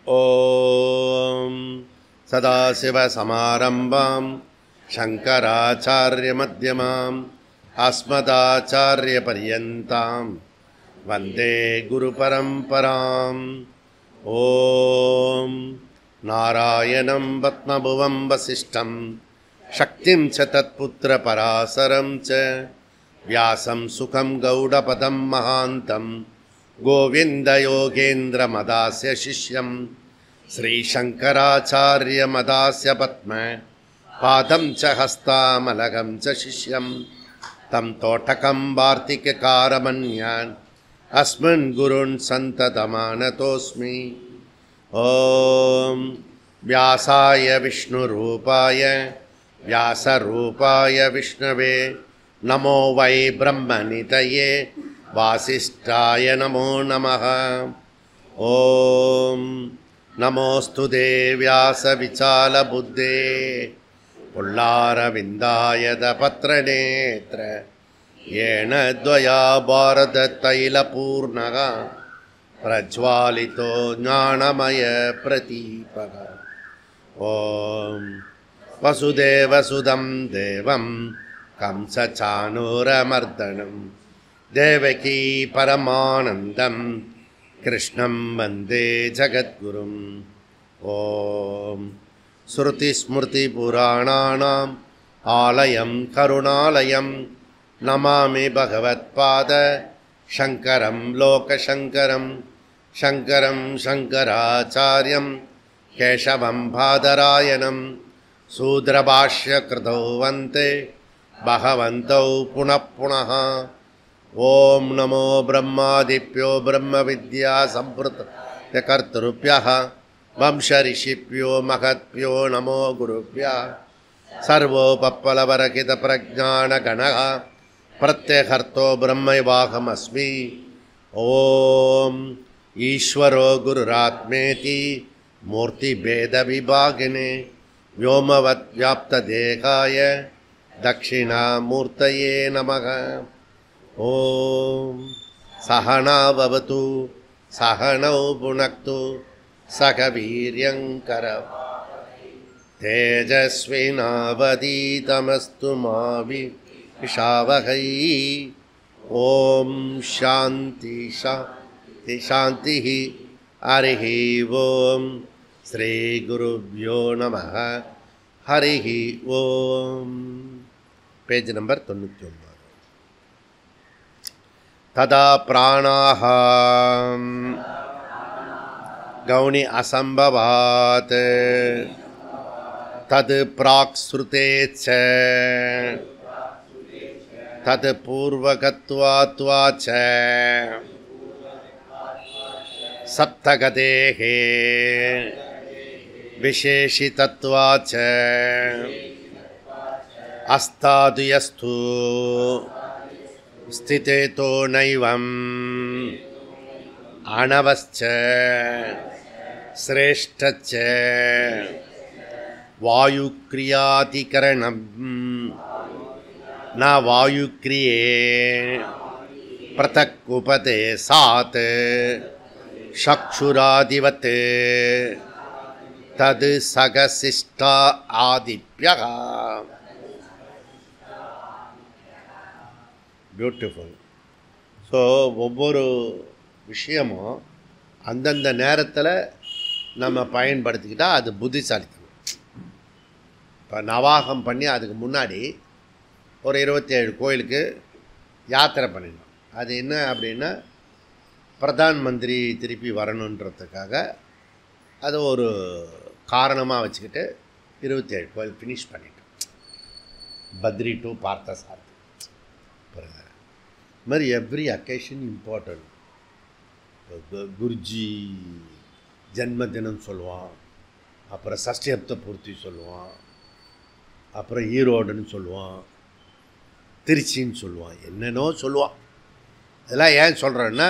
ஓம் சதாசிவசமாரம்பாம் சங்கராச்சார்யமத்யமாம் அஸ்மதாச்சார்யபர்யந்தாம் வந்தே குருபரம்பராம். ஓம் நாராயணம் பத்மபுவம் வசிஷ்டம் சக்திம் ச தத்புத்திர பராசரம் ச வியாசம் சுகம் கௌடபதம் மகாந்தம் கோவிந்த யோகேந்திர மதாஸ்ய சிஷ்யம் ஸ்ரீசங்கராச்சார்ய மதாஸ்ய பத்ம பாதம் ச ஹஸ்தாமலகம் ச சிஷ்யம் தம் தோட்டகம் வார்த்திகாரமன்யான் அஸ்மின் குருன் சந்ததமானதோஸ்மி. ஓம் வியாசாய விஷ்ணுரூபாய வியாசரூபாய விஷ்ணவே நமோ வை பிரம்மநிதயே வாசிஷ்டாய நமோ நமः. ஓம் நமோஸ்து தேவ்யாச விசால புத்தே புல்லாரவிந்தாயத பத்ரநேத்ர ஏன த்வயா பாரத தைலபூர்ணக பிரஜ்வாலிதோ ஞானமய பிரதீபக. ஓம் வசுதேவசுதம் தேவம் கம்சசானூரமர்தனம் தேவகி பரமானந்தம் கிருஷ்ணம் வந்தே ஜகத்குரும். ஓம் ஸ்ருதிஸ்மிருதிபுராணானாம் ஆலயம் கருணாலயம் நமாமி பகவத்பாத சங்கரம் லோகசங்கரம் சங்கரம் சங்கராச்சார்யம் கேசவம் பாதராயணம் சூத்ரபாஷ்யகிருதௌ வந்தே பகவந்தௌ புனః புனः. ஓம் நமோ பிரம்மாதிப்யோ பிரம்ம வித்யா சம்பிரத கர்த்தருப்யः வம்சரிஷிப்யோ மகத்ப்யோ நமோ குருப்யः. சர்வோபப்ளவரகித பிரஜான கணः பிரத்யகர்த்தோ பிரம்மைவாஹமஸ்மி. ஓம் ஈஸ்வரோ குருராத்மேதி மூர்த்திபேத விபாகினே व्योमवत् व्याप्तदेहाय दक्षिणामूर्तये नमः. ॐ सहना भवतु सहनौ भुनक्तु सह वीर्यङ्करवावहै तेजस्विनावधीतमस्तु मा विद्विषावहै. ॐ शान्ति शान्ति शान्तिः. हरिः ॐ श्री गुरुभ्यो नमः. हरिः ओम. Page number 99. तदा प्राणाः गौणी असंभवात् तद प्राक्श्रुते च तद पूर्वगत्वात्वा च सप्तगतेः विशेषितत्वाच्च अस्तादुयस्तु स्थितेतो नैवम् अणवश्च श्रेष्ठच्च वायुक्रियातिकरणं न वायुक्रिये पृथक् उपदेशात् चक्षुरादिवत् तद सगसिष्टा आदिप्यः. பியூட்டிஃபுல். ஸோ ஒவ்வொரு விஷயமும் அந்தந்த நேரத்தில் நம்ம பயன்படுத்திக்கிட்டால் அது புத்திசாலித்தனம். இப்போ நவாகம் பண்ணி அதுக்கு முன்னாடி ஒரு 27 கோயிலுக்கு யாத்திரை பண்ணிடணும். அது என்ன அப்படின்னா பிரதான் மந்திரி திருப்பி வரணுன்றதுக்காக அது ஒரு காரணமாக வச்சுக்கிட்டு 27 கோயில் ஃபினிஷ் பண்ணிட்டோம். பத்ரி டு பார்த்தசாரதி. இது மாதிரி எவ்ரி அக்கேஷன் இம்பார்ட்டன்ட். குருஜி ஜன்மதினம் சொல்லுவான், அப்புறம் சஷ்டியப்த பூர்த்தி சொல்லுவான், அப்புறம் ஈரோடுன்னு சொல்லுவான், திருச்சின்னு சொல்லுவான், என்னென்னோ சொல்லுவான். இதெல்லாம் ஏன் சொல்கிறேன்னா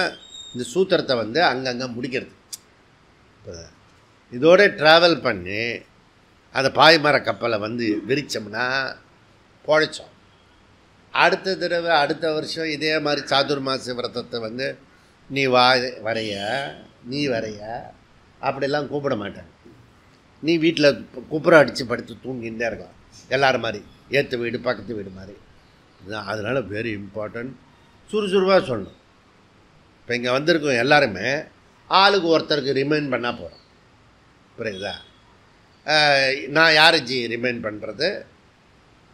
இந்த சூத்திரத்தை வந்து அங்கங்கே முடிக்கிறது. இப்போ இதோட ட்ராவல் பண்ணி அந்த பாய்மர கப்பலை வந்து விரித்தோம்னா பொழைச்சோம். அடுத்த தடவை அடுத்த வருஷம் இதே மாதிரி சாதுர்மாச விரதத்தை வந்து நீ வரைய அப்படிலாம் கூப்பிட மாட்டாங்க. நீ வீட்டில் குப்புற அடித்து படுத்து தூங்கிகிட்டே இருக்கலாம் எல்லோரும் மாதிரி, ஏற்ற வீடு பக்கத்து வீடு மாதிரி. அதனால் வெரி இம்பார்ட்டன்ட், சுறுசுறுப்பாக சொல்லணும். இப்போ இங்கே வந்திருக்கோம் எல்லாருமே ஆளுக்கு ஒருத்தருக்கு ரிமைண்ட் பண்ணால் போகிறோம். புரியுதா? நான் யார் ஜி ரிமைண்ட் பண்ணுறது?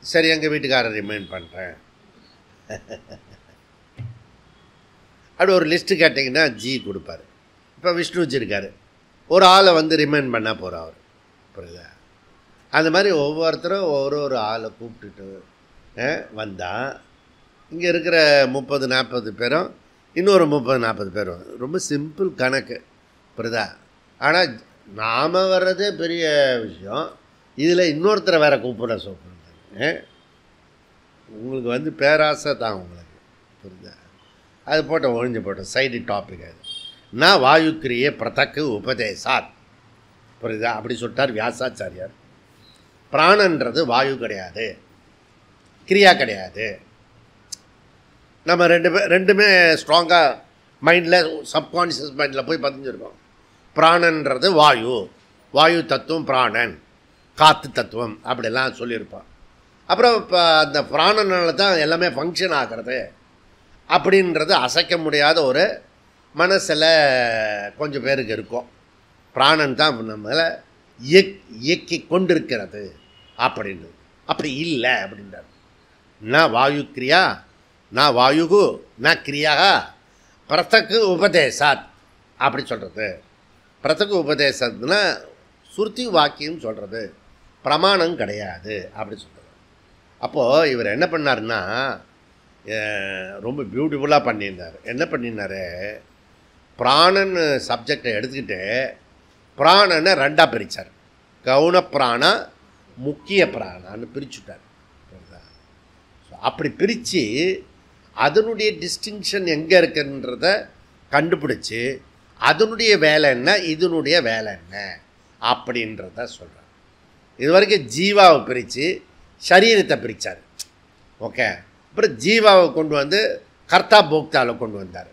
சரி, எங்கள் வீட்டுக்காரர் ரிமைண்ட் பண்ணுறேன். அப்படி ஒரு லிஸ்ட்டு கேட்டிங்கன்னா ஜி கொடுப்பார். இப்போ விஷ்ணுஜி இருக்கார், ஒரு ஆளை வந்து ரிமைண்ட் பண்ணால் போகிறோம் அவர். புரியுதா? அந்த மாதிரி ஒவ்வொருத்தரும் ஒரு ஆளை கூப்பிட்டுட்டு வந்தால் இங்கே இருக்கிற 30-40 பேரும் இன்னொரு 30-40 பேரும் ரொம்ப சிம்பிள் கணக்கு. புரியுதா? ஆனால் நாம் வர்றதே பெரிய விஷயம், இதில் இன்னொருத்தரை வேறு கூப்பிட சொல்லுங்க. உங்களுக்கு வந்து பேராசை தான் உங்களுக்கு. புரியுதா? அது போட்டோம், ஒழிஞ்சு போட்டோம், சைடு டாபிக். அது நான் வாயுக்கிரியை பிரதக்கு உபதேசாத். புரியுதா? அப்படி சொல்லிட்டார் வியாசாச்சாரியார். பிராணன்றது வாயு கிடையாது, கிரியா கிடையாது. நம்ம ரெண்டுமே ஸ்ட்ராங்காக மைண்டில், சப்கான்ஷியஸ் மைண்டில் போய் பதிஞ்சிருக்கோம். பிராணன்றது வாயு, வாயு தத்துவம் பிராணன், காற்று தத்துவம் அப்படிலாம் சொல்லியிருப்பான். அப்புறம் இப்போ அந்த பிராணனால தான் எல்லாமே ஃபங்க்ஷன் ஆகிறது அப்படின்றது அசைக்க முடியாத ஒரு மனசில் கொஞ்சம் பேருக்கு இருக்கும். பிராணன் தான் நம்மளை இயக்கி கொண்டிருக்கிறது அப்படின்னு. அப்படி இல்லை அப்படின்றார். நான் வாயு கிரியா, நான் வாயுகு நான் கிரியாக பிரதக்கு உபதேசாத் அப்படி சொல்கிறது. பிரதக்கு உபதேசத்துனா சுருத்தி வாக்கியம் சொல்கிறது, பிரமாணம் கிடையாது அப்படி சொல்கிறது. அப்போது இவர் என்ன பண்ணார்னா ரொம்ப பியூட்டிஃபுல்லாக பண்ணியிருந்தார். என்ன பண்ணினார், பிராணன் சப்ஜெக்டை எடுத்துக்கிட்டு பிராணனை ரெண்டாக பிரித்தார். கவுன பிராணா, முக்கிய பிராணான்னு பிரிச்சுட்டார். அப்படி பிரித்து அதனுடைய டிஸ்டிங்ஷன் எங்கே இருக்குன்றத கண்டுபிடிச்சி அதனுடைய வேலை என்ன, இதனுடைய வேலை என்ன அப்படின்றத சொல்கிறார். இது வரைக்கும் ஜீவாவை பிரித்து சரீரத்தை பிரித்தார். ஓகே, அப்புறம் ஜீவாவை கொண்டு வந்து கர்த்தா போக்தாவில் கொண்டு வந்தார்.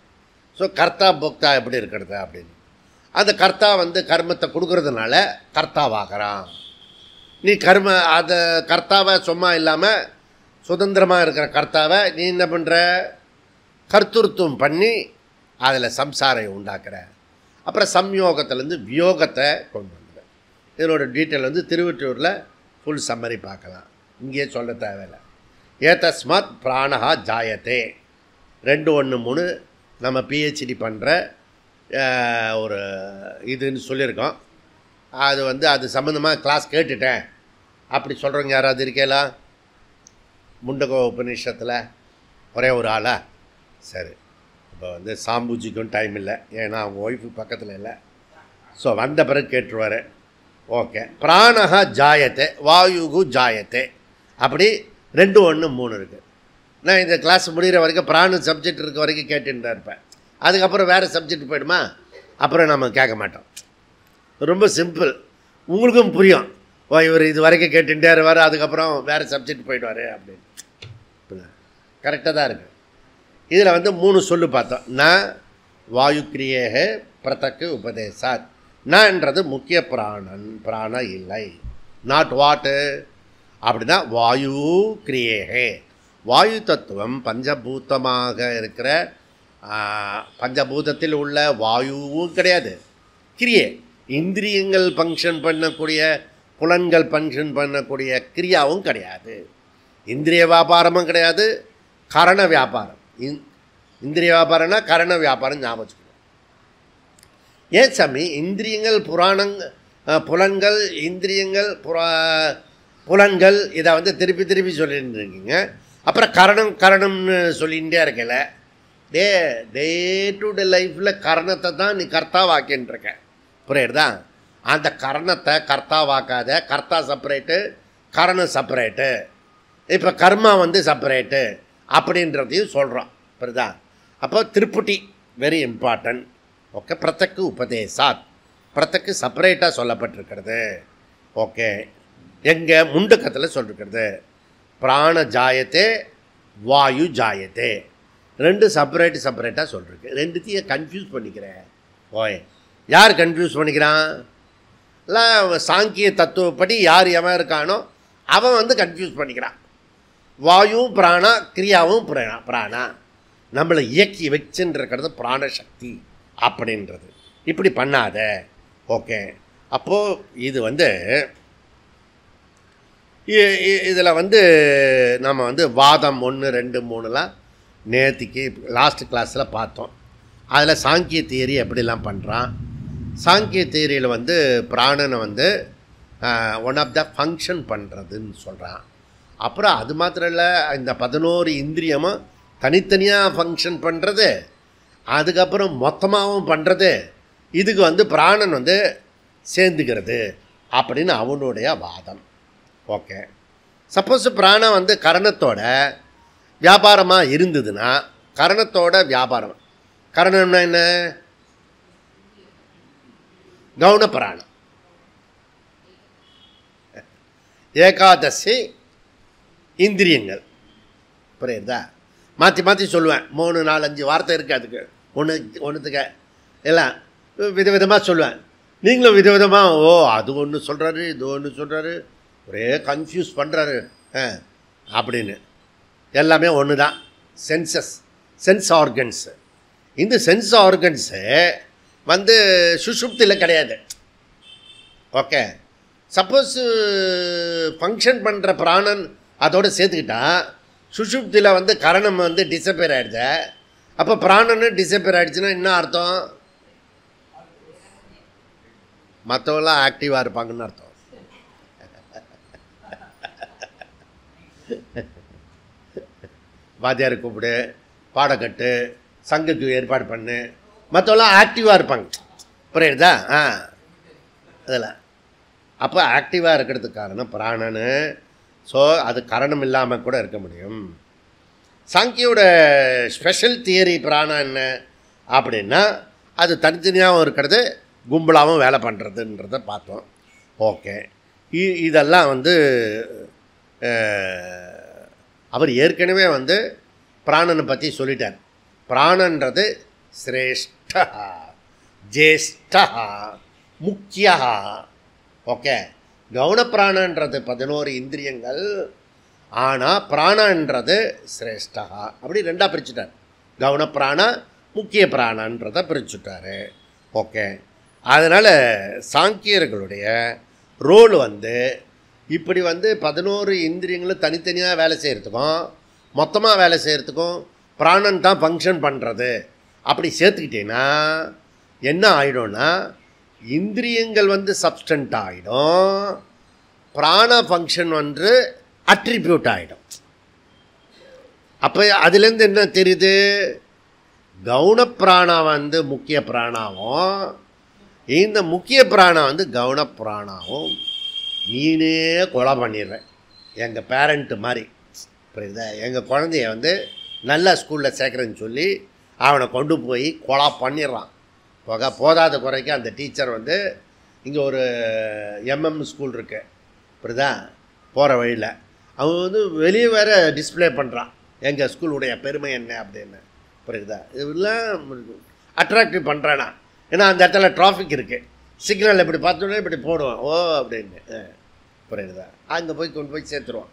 ஸோ கர்த்தா போக்தா எப்படி இருக்கிறது அப்படின்னு, அந்த கர்த்தா வந்து கர்மத்தை கொடுக்கறதுனால கர்த்தாவாகிறான். நீ அதை கர்த்தாவை சும்மா இல்லாமல் சுதந்திரமாக இருக்கிற கர்த்தாவை நீ என்ன பண்ணுற, கர்த்தృత్వం பண்ணி அதில் சம்சாரம் உண்டாக்குற. அப்புறம் சம்யோகத்திலேருந்து வியோகத்தை கொண்டு வந்துடுற. இதனோட டீட்டெயில் வந்து திருவொற்றியூரில் ஃபுல் சம்மரி பார்க்கலாம், இங்கேயே சொல்ல தேவையில்லை. ஏதஸ்மாத் பிராணஹா ஜாயத்தே 213 நம்ம பிஹெச்டி பண்ணுற ஒரு இதுன்னு சொல்லியிருக்கோம். அது வந்து அது சம்மந்தமாக கிளாஸ் கேட்டுட்டேன் அப்படி சொல்கிறவங்க யாராவது இருக்கேலா? முண்டகோ உபநிஷத்தில் ஒரே ஒரு ஆளா? சரி, இப்போ வந்து சாம்பூஜிக்கும் டைம் இல்லை, ஏன்னா அவங்க ஒய்ஃபு பக்கத்தில் இல்லை. ஸோ வந்த பிறகு கேட்டுருவார். ஓகே, பிராணஹா ஜாயத்தே வாயுகு ஜாயத்தே அப்படி 213 இருக்குது. நான் இந்த கிளாஸ் முடிகிற வரைக்கும் பிராண சப்ஜெக்ட் இருக்க வரைக்கும் கேட்டுன்னு தான் இருப்பேன். அதுக்கப்புறம் வேறு சப்ஜெக்ட் போய்டுமா, அப்புறம் நம்ம கேட்க மாட்டோம். ரொம்ப சிம்பிள், உங்களுக்கும் புரியும். ஓ, இவர் இது வரைக்கும் கேட்டுட்டே இருவார், அதுக்கப்புறம் வேறு சப்ஜெக்ட் போயிடுவார் அப்படின்னு. கரெக்டாக தான் இருக்குது. இதில் வந்து 3 சொல்லு பார்த்தோம். நான் வாயுக்கிரியேக பிரதக்கு உபதேசாத். நான்ன்றது முக்கிய பிராணன், பிராணம் இல்லை. நாட் வாட்டு அப்படின்னா வாயு கிரியேகே, வாயு தத்துவம் பஞ்சபூதமாக இருக்கிற பஞ்சபூதத்தில் உள்ள வாயுவும் கிடையாது. கிரியை இந்திரியங்கள் ஃபங்க்ஷன் பண்ணக்கூடிய, புலன்கள் ஃபங்க்ஷன் பண்ணக்கூடிய கிரியாவும் கிடையாது. இந்திரிய வியாபாரமும் கிடையாது, கரண வியாபாரம். இந்திரிய வியாபாரம்னா கரண வியாபாரம் ஞாபகம் வச்சுக்கணும். ஏன் சாமி இந்திரியங்கள் புலன்கள் இந்திரியங்கள் புலன்கள் இதை வந்து திருப்பி திருப்பி சொல்லிட்டு இருக்கீங்க, அப்புறம் கரணம்னு சொல்லிகிட்டே இருக்கல. டே டு டே லைஃப்பில் கரணத்தை தான் நீ கர்த்தாவாக்கின்னு இருக்க. புரியுறதா? அந்த கரணத்தை கர்த்தாவாக்காத. கர்த்தா செப்பரேட்டு, கரணம் செப்பரேட்டு, இப்போ கர்மா வந்து செப்பரேட்டு அப்படின்றதையும் சொல்கிறோம். புரியுதா? அப்போ திருப்புட்டி வெரி இம்பார்ட்டன்ட். ஓகே, பிரதக்கு உபதேசாத், பிரதக்கு செப்பரேட்டாக சொல்லப்பட்டிருக்கிறது. ஓகே, எங்கள் முண்டக்கத்தில் சொல்லிருக்கிறது பிராண ஜாயத்தே வாயு ஜாயத்தே, 2 செப்பரேட்டாக சொல்லிருக்கு. 2த்தையும் கன்ஃபியூஸ் பண்ணிக்கிறேன். ஓய், யார் கன்ஃபியூஸ் பண்ணிக்கிறான்? இல்லை சாங்கிய தத்துவப்படி யார் எவன் இருக்கானோ அவன் வந்து கன்ஃபியூஸ் பண்ணிக்கிறான். வாயும் பிராணா, கிரியாவும் பிராணா, நம்மளை இயக்கி வச்சுன்றது பிராணசக்தி அப்படின்றது. இப்படி பண்ணாத. ஓகே, அப்போது இது வந்து இதில் வந்து நம்ம வந்து வாதம் 1, 2, 3லாம் நேற்றுக்கு லாஸ்ட் கிளாஸில் பார்த்தோம். அதில் சாங்கிய தியரி எப்படிலாம் பண்ணுறான். சாங்கிய தியரியில் வந்து பிராணனை வந்து ஒன் ஆஃப் த ஃபங்க்ஷன் பண்ணுறதுன்னு சொல்கிறான். அப்புறம் அது மாத்திரம் இல்லை, இந்த 11 இந்திரியமும் தனித்தனியாக ஃபங்க்ஷன் பண்ணுறது, அதுக்கப்புறம் மொத்தமாகவும் பண்ணுறது, இதுக்கு வந்து பிராணன் வந்து சேர்ந்துக்கிறது அப்படின்னு அவனுடைய வாதம். ஓகே, சப்போஸ் பிராணம் வந்து கரணத்தோட வியாபாரமாக இருந்ததுன்னா, கரணத்தோட வியாபாரம், கரணம்னா என்ன? கவுன பிராணம். ஏகாதசி இந்திரியங்கள். புரியுதா? மாற்றி மாற்றி சொல்லுவேன். 3, 4, 5 வார்த்தை இருக்குது அதுக்கு. ஒன்றுத்துக்க எல்லாம் விதவிதமாக சொல்லுவேன். நீங்களும் விதவிதமாக ஓ அது ஒன்று சொல்கிறாரு, இது ஒன்று சொல்கிறாரு, ஒரே கன்ஃபியூஸ் பண்ணுறாரு அப்படின்னு. எல்லாமே ஒன்று தான். Sense organs. இந்த சென்ஸ் ஆர்கன்ஸு வந்து சுஷுப்தியில் கிடையாது. ஓகே, சப்போஸ் ஃபங்க்ஷன் பண்ணுற பிராணன் அதோடு சேர்த்துக்கிட்டா சுஷுப்தியில் வந்து கரணம் வந்து டிஸப்பியர் ஆகிடுது. அப்போ பிராணன்னு டிஸப்பியர் ஆகிடுச்சுன்னா என்ன அர்த்தம்? மற்றவங்களாம் ஆக்டிவாக இருப்பாங்கன்னு அர்த்தம். வாத்தியார் கூப்பிடு, பாடக்கட்டு, சங்குக்கு ஏற்பாடு பண்ணு, மற்றவங்களாம் ஆக்டிவாக இருப்பாங்க. புரியுதா? அதில் அப்போ ஆக்டிவாக இருக்கிறதுக்கு காரணம் பிராணனு. ஸோ அது கரணம் இல்லாமல் கூட இருக்க முடியும். சாங்கியோட ஸ்பெஷல் தியரி பிராணம் என்ன அப்படின்னா, அது தனித்தனியாகவும் இருக்கிறது, கும்பலாகவும் வேலை பண்ணுறதுன்றதை பார்த்தோம். ஓகே, இதெல்லாம் வந்து அவர் ஏற்கனவே வந்து பிராணனை பற்றி சொல்லிட்டார். பிராணன்றது சிரேஷ்டா, ஜேஷ்டா, முக்கியா. ஓகே, கவுனப்பிராணன்றது 11 இந்திரியங்கள், ஆனால் பிராணன்றது சிரேஷ்டா. அப்படி ரெண்டாக பிரிச்சுட்டார். கவுனப்பிராணா, முக்கிய பிராணன்றதை பிரிச்சுட்டார். ஓகே, அதனால் சாங்கியர்களுடைய ரோல் வந்து இப்படி வந்து 11 இந்திரியங்களும் தனித்தனியாக வேலை செய்கிறதுக்கும் மொத்தமாக வேலை செய்கிறதுக்கும் பிராணன் தான் ஃபங்க்ஷன் பண்ணுறது. அப்படி சேர்த்துக்கிட்டேன்னா என்ன ஆகிடும்னா, இந்திரியங்கள் வந்து சப்ஸ்டன்ட் ஆகிடும், பிராண ஃபங்க்ஷன் வந்து அட்ரிபியூட் ஆகிடும். அப்போ அதுலேருந்து என்ன தெரியுது? கவுனப்பிராணா வந்து முக்கிய பிராணாவும், இந்த முக்கிய பிராணம் வந்து கவுனப்பிராணாவும் நீனே கொலை பண்ணிடுறேன். எங்கள் பேரண்ட்டு மாதிரி. புரியுதா? எங்கள் குழந்தைய வந்து நல்ல ஸ்கூலில் சேர்க்குறேன்னு சொல்லி அவனை கொண்டு போய் கொலை பண்ணிடுறான். போதாத குறைக்கு அந்த டீச்சர் வந்து இங்கே ஒரு ஸ்கூல் இருக்கு, புரியுதா, போகிற வழியில் அவன் வந்து வெளியே வேறு டிஸ்பிளே பண்ணுறான் எங்கள் ஸ்கூலுடைய பெருமை என்ன அப்படின்னு. புரியுதா? இதெல்லாம் அட்ராக்டிவ் பண்ணுறானா? ஏன்னா அந்த இடத்துல டிராஃபிக் இருக்குது, சிக்னல் இப்படி பார்த்தோன்னே இப்படி போடுவான் ஓ அப்படின்னு. புரியுதா? அங்கே போய் கொண்டு போய் சேர்த்துருவான்.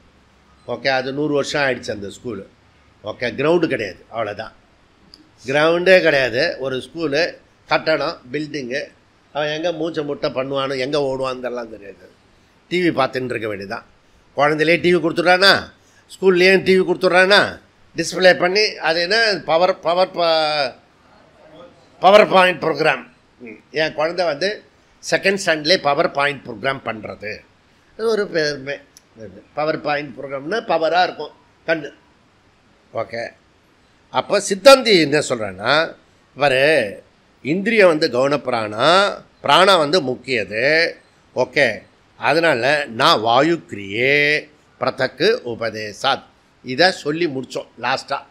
ஓகே, அது 100 வருஷம் ஆகிடுச்சு அந்த ஸ்கூலு. ஓகே, கிரவுண்டு கிடையாது, அவ்வளோதான். கிரவுண்டே கிடையாது. ஒரு ஸ்கூலு, கட்டடம், பில்டிங்கு. அவன் எங்கே மூச்சை முட்டை பண்ணுவானோ, எங்கே ஓடுவான்லாம் தெரியாது. டிவி பார்த்துட்டு இருக்க வேண்டியதான். குழந்தையிலே டிவி கொடுத்துட்றானா, ஸ்கூல்லேயே டிவி கொடுத்துட்றானா, டிஸ்பிளே பண்ணி அது என்ன பவர் பாயிண்ட் ப்ரோக்ராம். என் குழந்தை வந்து செகண்ட் ஸ்டாண்டர்ட்லேயே பவர் பாயிண்ட் ப்ரோக்ராம் பண்ணுறது. அது ஒரு பெருமை. பவர் பாயிண்ட் ப்ரோக்ராம்னா பவராக இருக்கும் கண்ணு. ஓகே, அப்போ சித்தாந்தி என்ன சொல்கிறேன்னா, இவர் இந்திரியம் வந்து கவுனப்பிராணா, பிராணா வந்து முக்கியது. ஓகே, அதனால் நான் வாயுக்கிரியே பிரதக்கு உபதேசாத் இதை சொல்லி முடித்தோம் லாஸ்ட்டாக.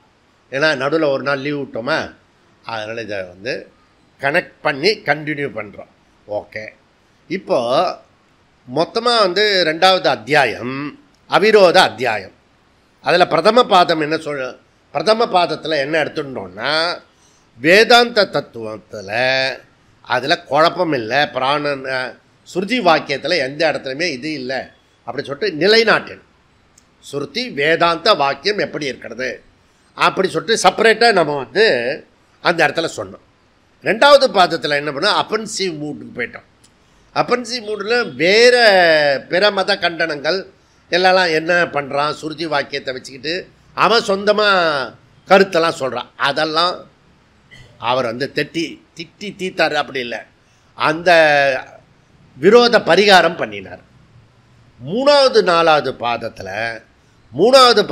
ஏன்னா நடுவில் ஒரு நாள் லீவ் விட்டோமா, அதனால் இதை வந்து கனெக்ட் பண்ணி கண்டினியூ பண்ணுறோம். ஓகே, இப்போது மொத்தமாக வந்து 2வது அத்தியாயம் அவிரோத அத்தியாயம். அதில் பிரதம பாதம் என்ன பிரதம பாதத்தில் என்ன எடுத்துட்டோம்னா, வேதாந்த தத்துவத்தில் அதில் குழப்பம் இல்லை, பிராணன் ஸ்ருதி வாக்கியத்தில் எந்த இடத்துலையுமே இது இல்லை அப்படி சொல்லிட்டு நிலைநாட்டணும். ஸ்ருதி வேதாந்த வாக்கியம் எப்படி இருக்கிறது அப்படி சொல்லிட்டு செப்பரேட்டாக நம்ம வந்து அந்த இடத்துல சொன்னோம். ரெண்டாவது பாதத்தில் என்ன பண்ணோம், அப்பன்சிவ் மூடுக்கு போயிட்டோம். அப்பன்சிவ் மூடில் வேறு பிற மத கண்டனங்கள் எல்லாம் என்ன பண்ணுறான், ஸ்ருதி வாக்கியத்தை வச்சுக்கிட்டு அவன் சொந்தமாக கருத்தெல்லாம் சொல்கிறான். அதெல்லாம் அவர் வந்து திட்டி தீத்தார், அப்படி இல்லை, அந்த விரோத பரிகாரம் பண்ணினார். மூணாவது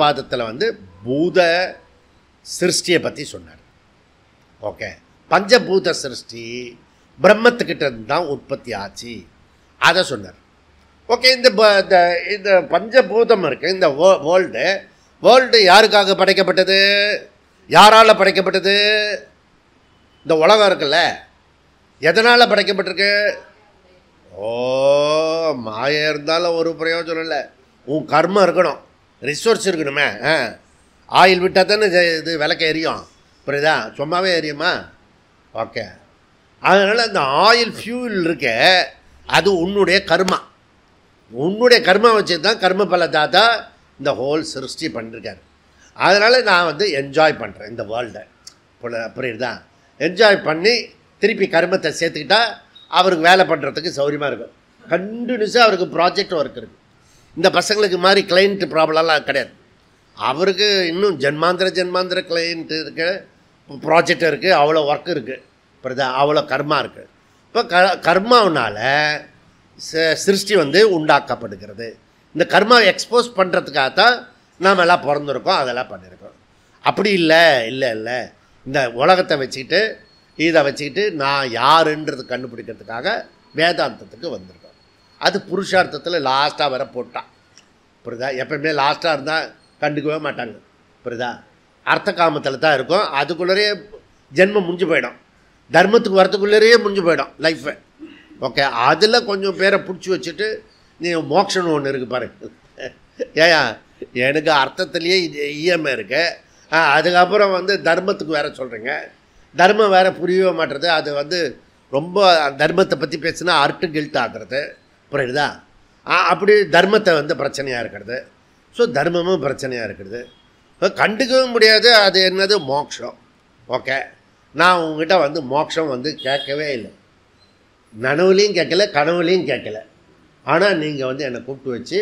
பாதத்தில் வந்து பூத சிருஷ்டியை பற்றி சொன்னார். ஓகே, பஞ்சபூத சிருஷ்டி பிரம்மத்துக்கிட்ட தான் உற்பத்தி ஆச்சு, அதை சொன்னார். ஓகே, இந்த பஞ்சபூதம் இருக்குது, இந்த வேர்ல்டு யாருக்காக படைக்கப்பட்டது, யாரால் படைக்கப்பட்டது? இந்த உலகம் இருக்குல்ல, எதனால் படைக்கப்பட்டிருக்கு? ஓ, மாயை இருந்தாலும் ஒரு பிரயோஜனம் இல்லை, உன் கர்மம் இருக்கணும், ரிசோர்ஸ் இருக்கணுமே. ஆயில் விட்டால் தானே இது விளக்க எரியும், புரியுதா? சும்மாவே எரியுமா? ஓகே, அதனால் அந்த ஆயில் ஃபியூல் இருக்க அது உன்னுடைய கர்மா, உன்னுடைய கர்மா வச்சு தான் கர்ம பல தாத்தா இந்த ஹோல் சிருஷ்டி பண்ணியிருக்காரு. அதனால் நான் வந்து என்ஜாய் பண்ணுறேன் இந்த வேர்ல்டை, புரியுதா? என்ஜாய் பண்ணி திருப்பி கர்மத்தை சேர்த்துக்கிட்டா அவருக்கு வேலை பண்ணுறதுக்கு சௌரியமாக இருக்கும். கண்டினியூஸாக அவருக்கு ப்ராஜெக்ட் ஒர்க் இருக்குது. இந்த பசங்களுக்கு மாதிரி கிளைண்ட் ப்ராப்ளம்லாம் கிடையாது. அவருக்கு இன்னும் ஜென்மாந்திர கிளைண்ட் இருக்குது, ப்ராஜெக்ட் இருக்குது, அவ்வளோ ஒர்க் இருக்குது, புரியுதா? அவ்வளோ கர்மா இருக்குது. இப்போ கர்மாவனால் சிருஷ்டி வந்து உண்டாக்கப்படுகிறது. இந்த கர்மாவை எக்ஸ்போஸ் பண்ணுறதுக்காகத்தான் நாம் எல்லாம் பிறந்திருக்கோம், அதெல்லாம் பண்ணியிருக்கோம். அப்படி இல்லை, இந்த உலகத்தை வச்சுக்கிட்டு இதை வச்சுக்கிட்டு நான் யாருன்றது கண்டுபிடிக்கிறதுக்காக வேதாந்தத்துக்கு வந்திருக்கோம். அது புருஷார்த்தத்தில் லாஸ்ட்டாக வர போட்டான், புரியுதா? எப்பவுமே லாஸ்ட்டாக இருந்தால் கண்டுக்கவே மாட்டாங்க, புரியுதா? அர்த்த காமத்தில் தான் இருக்கும், அதுக்குள்ளேயே ஜென்மம் முடிஞ்சு போயிடும், தர்மத்துக்கு வரத்துக்குள்ளேயே முடிஞ்சு போயிடும் லைஃபை. ஓகே, அதில் கொஞ்சம் பேரை பிடிச்சி வச்சுட்டு நீ மோட்சம்னு ஒன்று இருக்குது பாருங்க. ஏயா, எனக்கு அர்த்தத்துலேயே இஎம்ஐ இருக்கு, அதுக்கப்புறம் வந்து தர்மத்துக்கு வேறு சொல்கிறீங்க, தர்மம் வேறு புரியவே மாட்டுறது. அது வந்து ரொம்ப தர்மத்தை பற்றி பேசுனா அர்ட்டு கில்ட் ஆகிறது, புரியுதா? அப்படி தர்மத்தை வந்து பிரச்சனையாக இருக்கிறது. ஸோ தர்மமும் பிரச்சனையாக இருக்கிறது, கண்டுக்கவும் முடியாது. அது என்னது, மோட்சம். ஓகே, நான் உங்ககிட்ட வந்து மோட்சம் வந்து கேட்கவே இல்லை, நனவுலையும் கேட்கல, கனவுலையும் கேட்கல. ஆனால் நீங்கள் வந்து என்னை கூப்பிட்டு வச்சு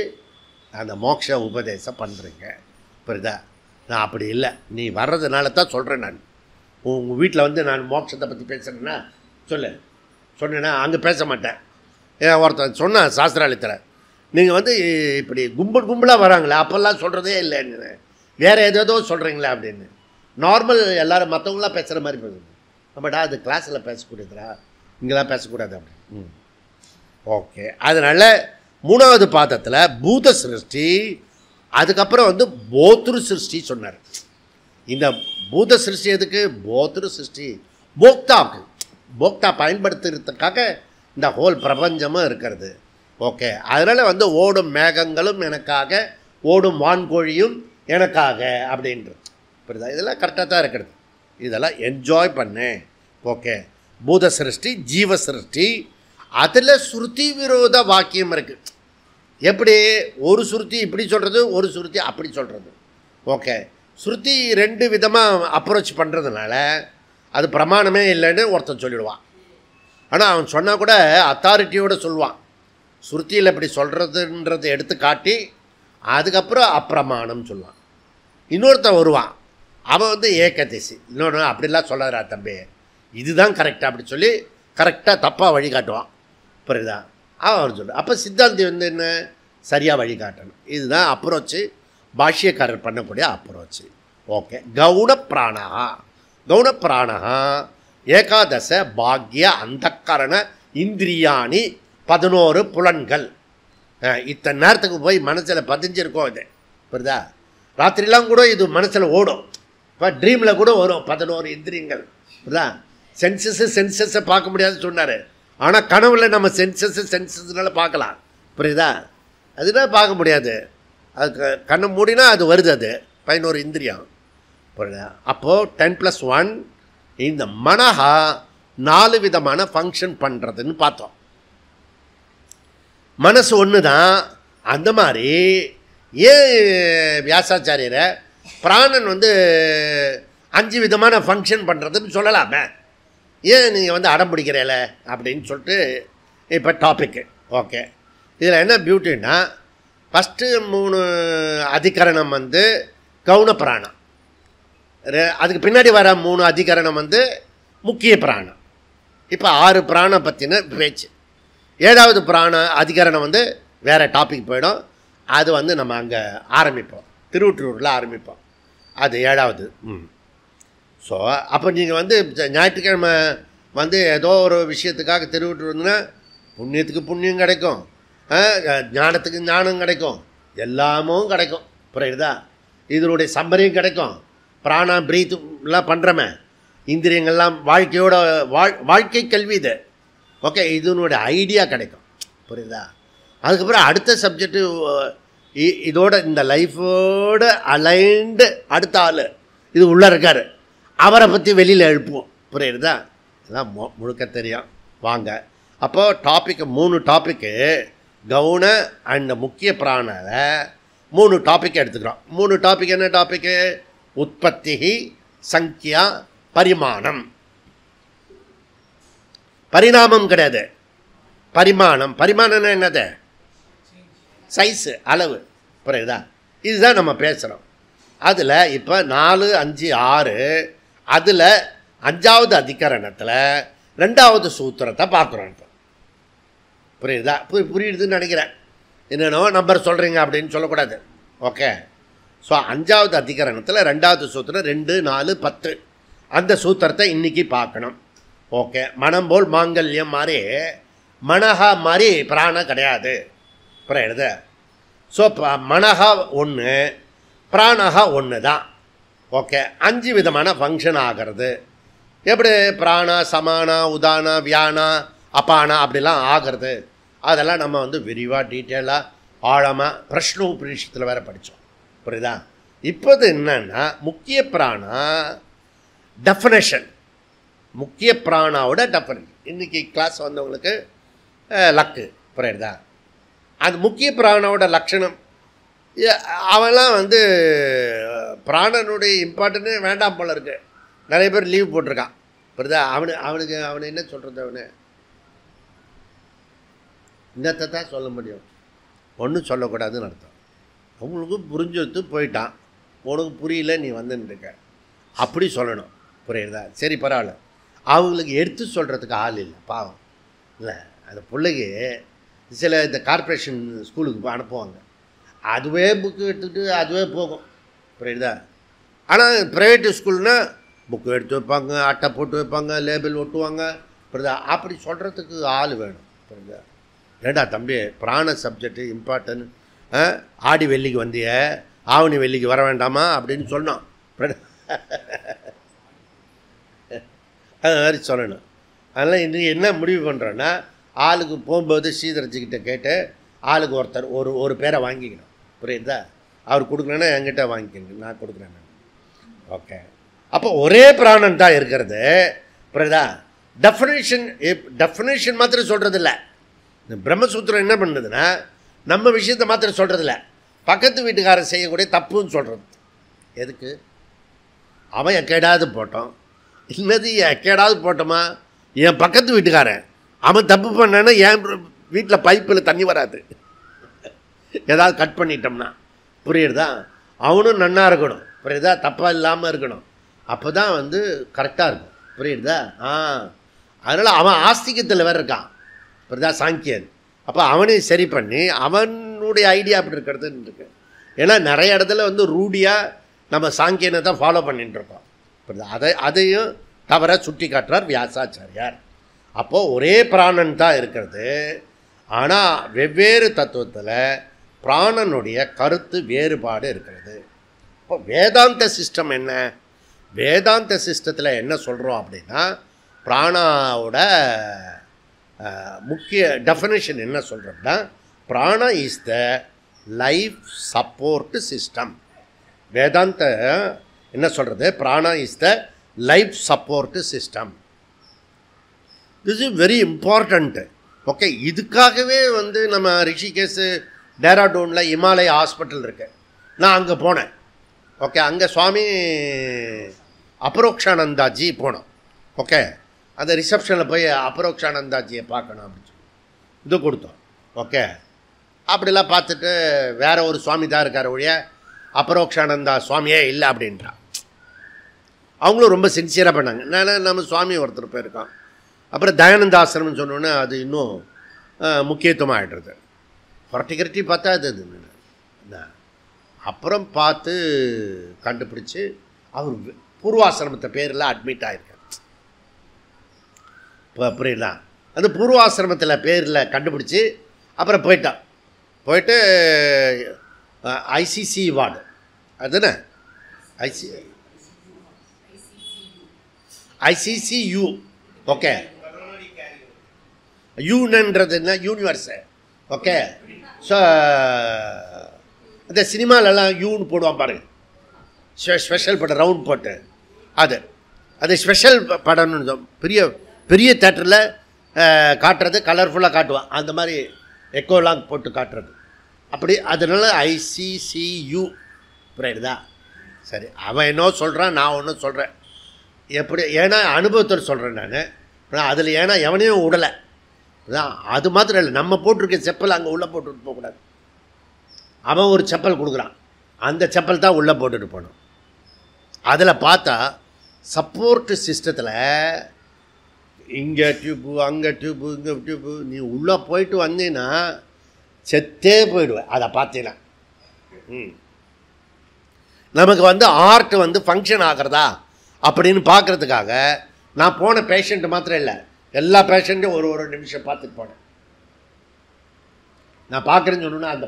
அந்த மோட்ச உபதேசம் பண்ணுறீங்க, புரியுதா? நான் அப்படி இல்லை, நீ வர்றதுனால தான் சொல்கிறேன். நான் உங்கள் வீட்டில் வந்து நான் மோட்சத்தை பற்றி பேசுகிறேன்னா சொன்னேன்னா அங்கே பேச மாட்டேன். ஏன் ஒருத்தன் சொன்னான் சாஸ்திராலயத்தில், நீங்கள் வந்து இப்படி கும்பலாக வராங்களே அப்போல்லாம் சொல்கிறதே இல்லைன்னு, வேறு ஏதோ சொல்கிறீங்களா அப்படின்னு. நார்மல் எல்லோரும் மற்றவங்களாம் பேசுகிற மாதிரி பேசுங்க, நம்மடா அது கிளாஸில் பேசக்கூடியதுடா, இங்கெல்லாம் பேசக்கூடாது அப்படின்னு. ஓகே, அதனால் மூணாவது பாதத்தில் பூத சிருஷ்டி, அதுக்கப்புறம் வந்து போத்ரு சிருஷ்டி சொன்னார். இந்த பூத சிருஷ்டி எதுக்கு? போத்ரு சிருஷ்டி போக்தா பயன்படுத்துறதுக்காக இந்த ஹோல் பிரபஞ்சமும் இருக்கிறது. ஓகே, அதனால் வந்து ஓடும் மேகங்களும் எனக்காக, ஓடும் வான்கோழியும் எனக்காக அப்படின்றது, புரியுதா? இதெல்லாம் கரெக்டாக தான் இருக்கிறது, இதெல்லாம் என்ஜாய் பண்ணேன். ஓகே, பூத சிருஷ்டி, ஜீவ சிருஷ்டி, அதில் ஸ்ருதி விரோத வாக்கியம் இருக்குது. எப்படி? ஒரு ஸ்ருதி இப்படி சொல்கிறது, ஒரு ஸ்ருதி அப்படி சொல்கிறது. ஓகே, ஸ்ருதி ரெண்டு விதமாக அப்ரோச் பண்ணுறதுனால அது பிரமாணமே இல்லைன்னு ஒருத்தன் சொல்லிடுவான். ஆனால் அவன் சொன்னால் கூட அத்தாரிட்டியோடு சொல்லுவான், ஸ்ருதியில் இப்படி சொல்கிறதுன்றதை எடுத்து காட்டி அதுக்கப்புறம் அப்பிரமாணம் சொல்லுவான். இன்னொருத்தன் வருவான், அவன் வந்து ஏகதிசி, இன்னொன்று அப்படிலாம் சொல்லாதரா தம்பி, இதுதான் கரெக்டாக அப்படி சொல்லி கரெக்டாக தப்பாக வழிகாட்டுவான், புரியுதா? அவன் சொல்லுவான். அப்போ சித்தாந்தி வந்து என்ன, சரியாக வழிகாட்டணும். இதுதான் அப்ரோச்சு, பாஷ்யக்காரர் பண்ணக்கூடிய அப்ரோச்சு. ஓகே, கவுனப்பிராணா ஏகாதச பாக்ய அந்தக்கரண இந்திரியாணி 11 புலன்கள். இத்தனை நேரத்துக்கு போய் மனசில் பதிஞ்சிருக்கோம் இது, புரியுதா? ராத்திரிலாம் கூட இது மனசில் ஓடும், இப்போ ட்ரீமில் கூட வரும் 11 இந்திரியங்கள், புரியுதா? சென்சஸை பார்க்க முடியாதுன்னு சொன்னார், ஆனால் கனவுல நம்ம சென்சஸ்னால பார்க்கலாம், புரியுதா? அதுதான் பார்க்க முடியாது, அது கண்ணை மூடினா அது வருது, அது 11 இந்திரியம், புரியுதா? அப்போது 10+1 இந்த மனஹா 4 விதமான ஃபங்க்ஷன் பண்ணுறதுன்னு பார்த்தோம். மனசு ஒன்று தான். அந்த மாதிரி ஏன் வியாசாச்சாரியரை பிராணன் 5 விதமான ஃபங்க்ஷன் பண்ணுறதுன்னு சொல்லலாமே, ஏன் நீங்கள் அடம் பிடிக்கிறேல அப்படின்னு சொல்லிட்டு இப்போ டாப்பிக்கு. ஓகே, இதில் என்ன பியூட்டின்னா, ஃபஸ்ட்டு 3 அதிகரணம் கவுன பிராணம், அதுக்கு பின்னாடி வர 3 அதிகரணம் முக்கிய பிராணம். இப்போ 6 பிராணம் பற்றின பேச்சு. 7வது பிராண அதிகரணம் வேறு டாபிக் போயிடும். அது நம்ம அங்கே ஆரம்பிப்போம், திருவொற்றியூரில் ஆரம்பிப்போம். அது 7வது. ஸோ அப்போ நீங்கள் ஞாயிற்றுக்கிழமை ஏதோ ஒரு விஷயத்துக்காக திருவொற்றியூர்னா புண்ணியத்துக்கு புண்ணியம் கிடைக்கும், ஞானத்துக்கு ஞானம் கிடைக்கும், எல்லாமும் கிடைக்கும். புரியுதா? இதனுடைய சம்பரியும் கிடைக்கும். பிராணா பிரீத்லாம் பண்ணுறமே, இந்திரியங்கள்லாம் வாழ்க்கையோட வாழ்க்கை கல்வி இது. ஓகே, இதனுடைய ஐடியா கிடைக்கும். புரியுதா? அதுக்கப்புறம் அடுத்த சப்ஜெக்டு இதோட இந்த லைஃபோட அலைன்டு அடுத்த ஆள் இது உள்ளே இருக்கார், அவரை பற்றி வெளியில் எழுப்புவோம். புரியுறதா? இதெல்லாம் முழுக்க தெரியும். வாங்க அப்போது டாப்பிக்கு 3 டாப்பிக்கு கவுன அண்ட் முக்கிய பிராணால 3 டாப்பிக் எடுத்துக்கிறோம். 3 டாபிக் என்ன டாப்பிக்கு? உற்பத்தி, சங்கியா, பரிமாணம். பரிணாமம் கிடையாது, பரிமாணம். பரிமாணம்னா என்னது? சைஸு, அளவு. புரியுதா? இதுதான் நம்ம பேசுகிறோம். அதில் இப்போ 4, 5, 6 அதில் 5வது அதிகரணத்தில் 2வது சூத்திரத்தை பார்க்குறோம். இப்போ புரியுதா? புரியுதுன்னு நினைக்கிறேன். என்னென்னோ நம்பர் சொல்கிறீங்க அப்படின்னு சொல்லக்கூடாது. ஓகே, ஸோ 5வது அதிகரணத்தில் 2வது சூத்திரம் 2, 4, 10 அந்த சூத்திரத்தை இன்றைக்கி பார்க்கணும். ஓகே, மனம் போல் மாங்கல்யம் மாதிரி மனஹா மாதிரி பிராணம் கிடையாது. புரியுது? ஸோ மனஹா ஒன்று, பிராணஹா ஒன்று தான். ஓகே, 5 விதமான ஃபங்க்ஷன் ஆகிறது. எப்படி பிராணா, சமானா, உதானா, வியானா, அப்பானா அப்படிலாம் ஆகிறது. அதெல்லாம் நம்ம விரிவாக டீட்டெயிலாக ஆழமாக பிரஷ்னோபனிஷத்தில் வேறு படித்தோம். புரியுதா? இப்போது என்னன்னா, முக்கிய பிராணா டெஃபினேஷன், முக்கிய பிராணாவோட டெஃபினேஷன். இன்றைக்கி கிளாஸ் வந்தவங்களுக்கு லக்கு. புரியுதா? அது முக்கிய பிராணோட லட்சணம். அவன்லாம் பிராணனுடைய இம்பார்ட்டன்ட்டே வேண்டாம் போல இருக்குது. நிறைய பேர் லீவ் போட்டிருக்கான். புரியுதா? அவனை என்ன சொல்கிறது? இன்னத்தை தான் சொல்ல முடியும், ஒன்றும் சொல்லக்கூடாதுன்னு அர்த்தம். அவங்களுக்கு புரிஞ்சு எடுத்து போயிட்டான், உனக்கு புரியல, நீ வந்துருக்க அப்படி சொல்லணும். புரியுதா? சரி, பரவாயில்ல. அவங்களுக்கு எடுத்து சொல்கிறதுக்கு ஆள் இல்லை, பாவம். இல்லை, அந்த பிள்ளைக்கு சில இந்த கார்ப்பரேஷன் ஸ்கூலுக்கு அனுப்புவாங்க, அதுவே புக்கு எடுத்துக்கிட்டு அதுவே போகும். புரியுதா? ஆனால் ப்ரைவேட்டு ஸ்கூல்னால் புக்கு எடுத்து வைப்பாங்க, அட்டை போட்டு வைப்பாங்க, லேபிள் ஒட்டுவாங்க. புரியுதா? அப்படி சொல்கிறதுக்கு ஆள் வேணும். புரியுதா? ஏண்டா தம்பி, பிராண சப்ஜெக்டு இம்பார்ட்டன்ட், ஆடி வெள்ளிக்கு வந்திய ஆவணி வெள்ளிக்கு வர வேண்டாமா அப்படின்னு சொன்னோம். அது மாதிரி சொல்லணும். அதனால் இன்றைக்கி என்ன முடிவு பண்ணுறோன்னா, ஆளுக்கு போகும்போது ஸ்ரீதரஜிக்கிட்ட கேட்டு ஆளுக்கு ஒருத்தர் ஒரு பேரை வாங்கிக்கணும். புரியுதா? அவர் கொடுக்கலன்னா என்கிட்ட வாங்கிக்கணும், நான் கொடுக்குறேன். ஓகே, அப்போ ஒரே பிராணன் தான் இருக்கிறது. புரியுதா? டெஃபினேஷன் மாத்திரம் சொல்கிறதில்ல. இந்த பிரம்மசூத்திரம் என்ன பண்ணுதுன்னா, நம்ம விஷயத்தை மாத்திரம் சொல்கிறதில்ல, பக்கத்து வீட்டுக்காரன் செய்யக்கூடிய தப்புன்னு சொல்கிறது. எதுக்கு? அவன் எக்கேடாவது போட்டோம், இல்லது எக்கேடாவது போட்டோமா, என் பக்கத்து வீட்டுக்காரன் அவன் தப்பு பண்ணான்னா என் வீட்டில் பைப்பில் தண்ணி வராது, ஏதாவது கட் பண்ணிட்டோம்னா. புரியுறதா? அவனும் நன்னா இருக்கணும். புரியுதா? தப்பாக இல்லாமல் இருக்கணும். அப்போ தான் கரெக்டாக இருக்கும். புரியுதா? அதனால் அவன் ஆஸ்திகத்தில் வேறு இருக்கான். புரியுதா? சாங்கியன். அப்போ அவனையும் சரி பண்ணி அவனுடைய ஐடியா அப்படி இருக்கிறதுன்னு இருக்கு. ஏன்னா நிறைய இடத்துல ரூடியாக நம்ம சாங்கியனை தான் ஃபாலோ பண்ணிட்டுருக்கோம். புரியுதா? அதையும் தவற சுட்டி காட்டுறார் வியாசாச்சாரியார். அப்போது ஒரே பிராணன் தான் இருக்கிறது, ஆனால் வெவ்வேறு தத்துவத்தில் பிராணனுடைய கருத்து வேறுபாடு இருக்கிறது. இப்போ வேதாந்த சிஸ்டம் என்ன? வேதாந்த சிஸ்டத்தில் என்ன சொல்கிறோம் அப்படின்னா, பிராணாவோட முக்கிய டெஃபினேஷன் என்ன சொல்கிறோம்னா, prana is the life support system. Vedanta என்ன சொல்கிறது? Prana is the life support system. This is very important. Okay, இதுக்காகவே வந்து நம்ம ரிஷிகேஷ் டேராடூனில் இமாலய ஹாஸ்பிட்டல் இருக்கு. நான் அங்கே போனேன். ஓகே, அங்கே சுவாமி அபரோக்ஷானந்தாஜி போனோம். ஓகே, அந்த ரிசப்ஷனில் போய் அபரோக்ஷானந்தாஜியை பார்க்கணும் அப்படின்னு சொல்லி இது கொடுத்தோம். ஓகே, அப்படிலாம் பார்த்துட்டு வேற ஒரு சுவாமி தான் இருக்கார் ஒழிய அபரோக்ஷானந்தா சுவாமியே இல்லை அப்படின்றான். அவங்களும் ரொம்ப சின்சியராக பண்ணாங்க. நான் நம்ம சுவாமி ஒருத்தர் போயிருக்கோம். அப்புறம் தயானந்த ஆசிரமம்னு சொன்னோன்னே அது இன்னும் முக்கியத்துவமாக ஆகிடுறது. பர்டிகுலரிட்டி பார்த்தா அது அப்புறம் பார்த்து கண்டுபிடிச்சி அவர் பூர்வாசிரமத்தை பேரில் அட்மிட் ஆகிருக்கார். இப்போ புரியல, அந்த பூர்வாசிரமத்தில் பேரில் கண்டுபிடிச்சி அப்புறம் போயிட்டு ஐசிசி வார்டு அதுதானே ஐசிசியு. ஓகே, யூன்றது என்ன? யூனிவர்ஸு. ஓகே, ஸோ இந்த சினிமாலெல்லாம் யூன்னு போடுவான் பாருங்க, ஸ்பெஷல் படம் ரவுண்ட் போட்டு அது ஸ்பெஷல் படம்னு பெரிய பெரிய தேட்டரில் காட்டுறது, கலர்ஃபுல்லாக காட்டுவான். அந்த மாதிரி எக்கோலாங் போட்டு காட்டுறது அப்படி. அதனால ஐசிசியு புரியுதா? சரி, அவன் என்ன சொல்கிறான், நான் ஒன்றும் சொல்கிறேன். எப்படி? ஏன்னா அனுபவத்தில் சொல்கிறேன் நான். அதில் ஏன்னா எவனையும் விடலை. அது மாத்திரம் இல்லை, நம்ம போட்டிருக்க செப்பல் அங்கே உள்ளே போட்டுட்டு போகக்கூடாது. அவன் ஒரு செப்பல் கொடுக்குறான், அந்த செப்பல் தான் உள்ளே போட்டுட்டு போகணும். அதில் பார்த்தா சப்போர்ட் சிஸ்டத்தில் இங்கே டியூப்பு, அங்கே டியூப்பு, இங்கே டியூப்பு, நீ உள்ளே போயிட்டு வந்தீங்கன்னா செத்தே போயிடுவேன். அதை பார்த்தீங்கன்னா நமக்கு வந்து ஆர்ட் வந்து ஃபங்க்ஷன் ஆகிறதா அப்படின்னு பார்க்குறதுக்காக நான் போன பேஷண்ட்டு மாத்திரம் இல்லை, எல்லா பேஷண்ட்டும் ஒரு நிமிஷம் பார்த்துட்டு போனேன். நான் பார்க்குறேன்னு சொன்னோன்னா அந்த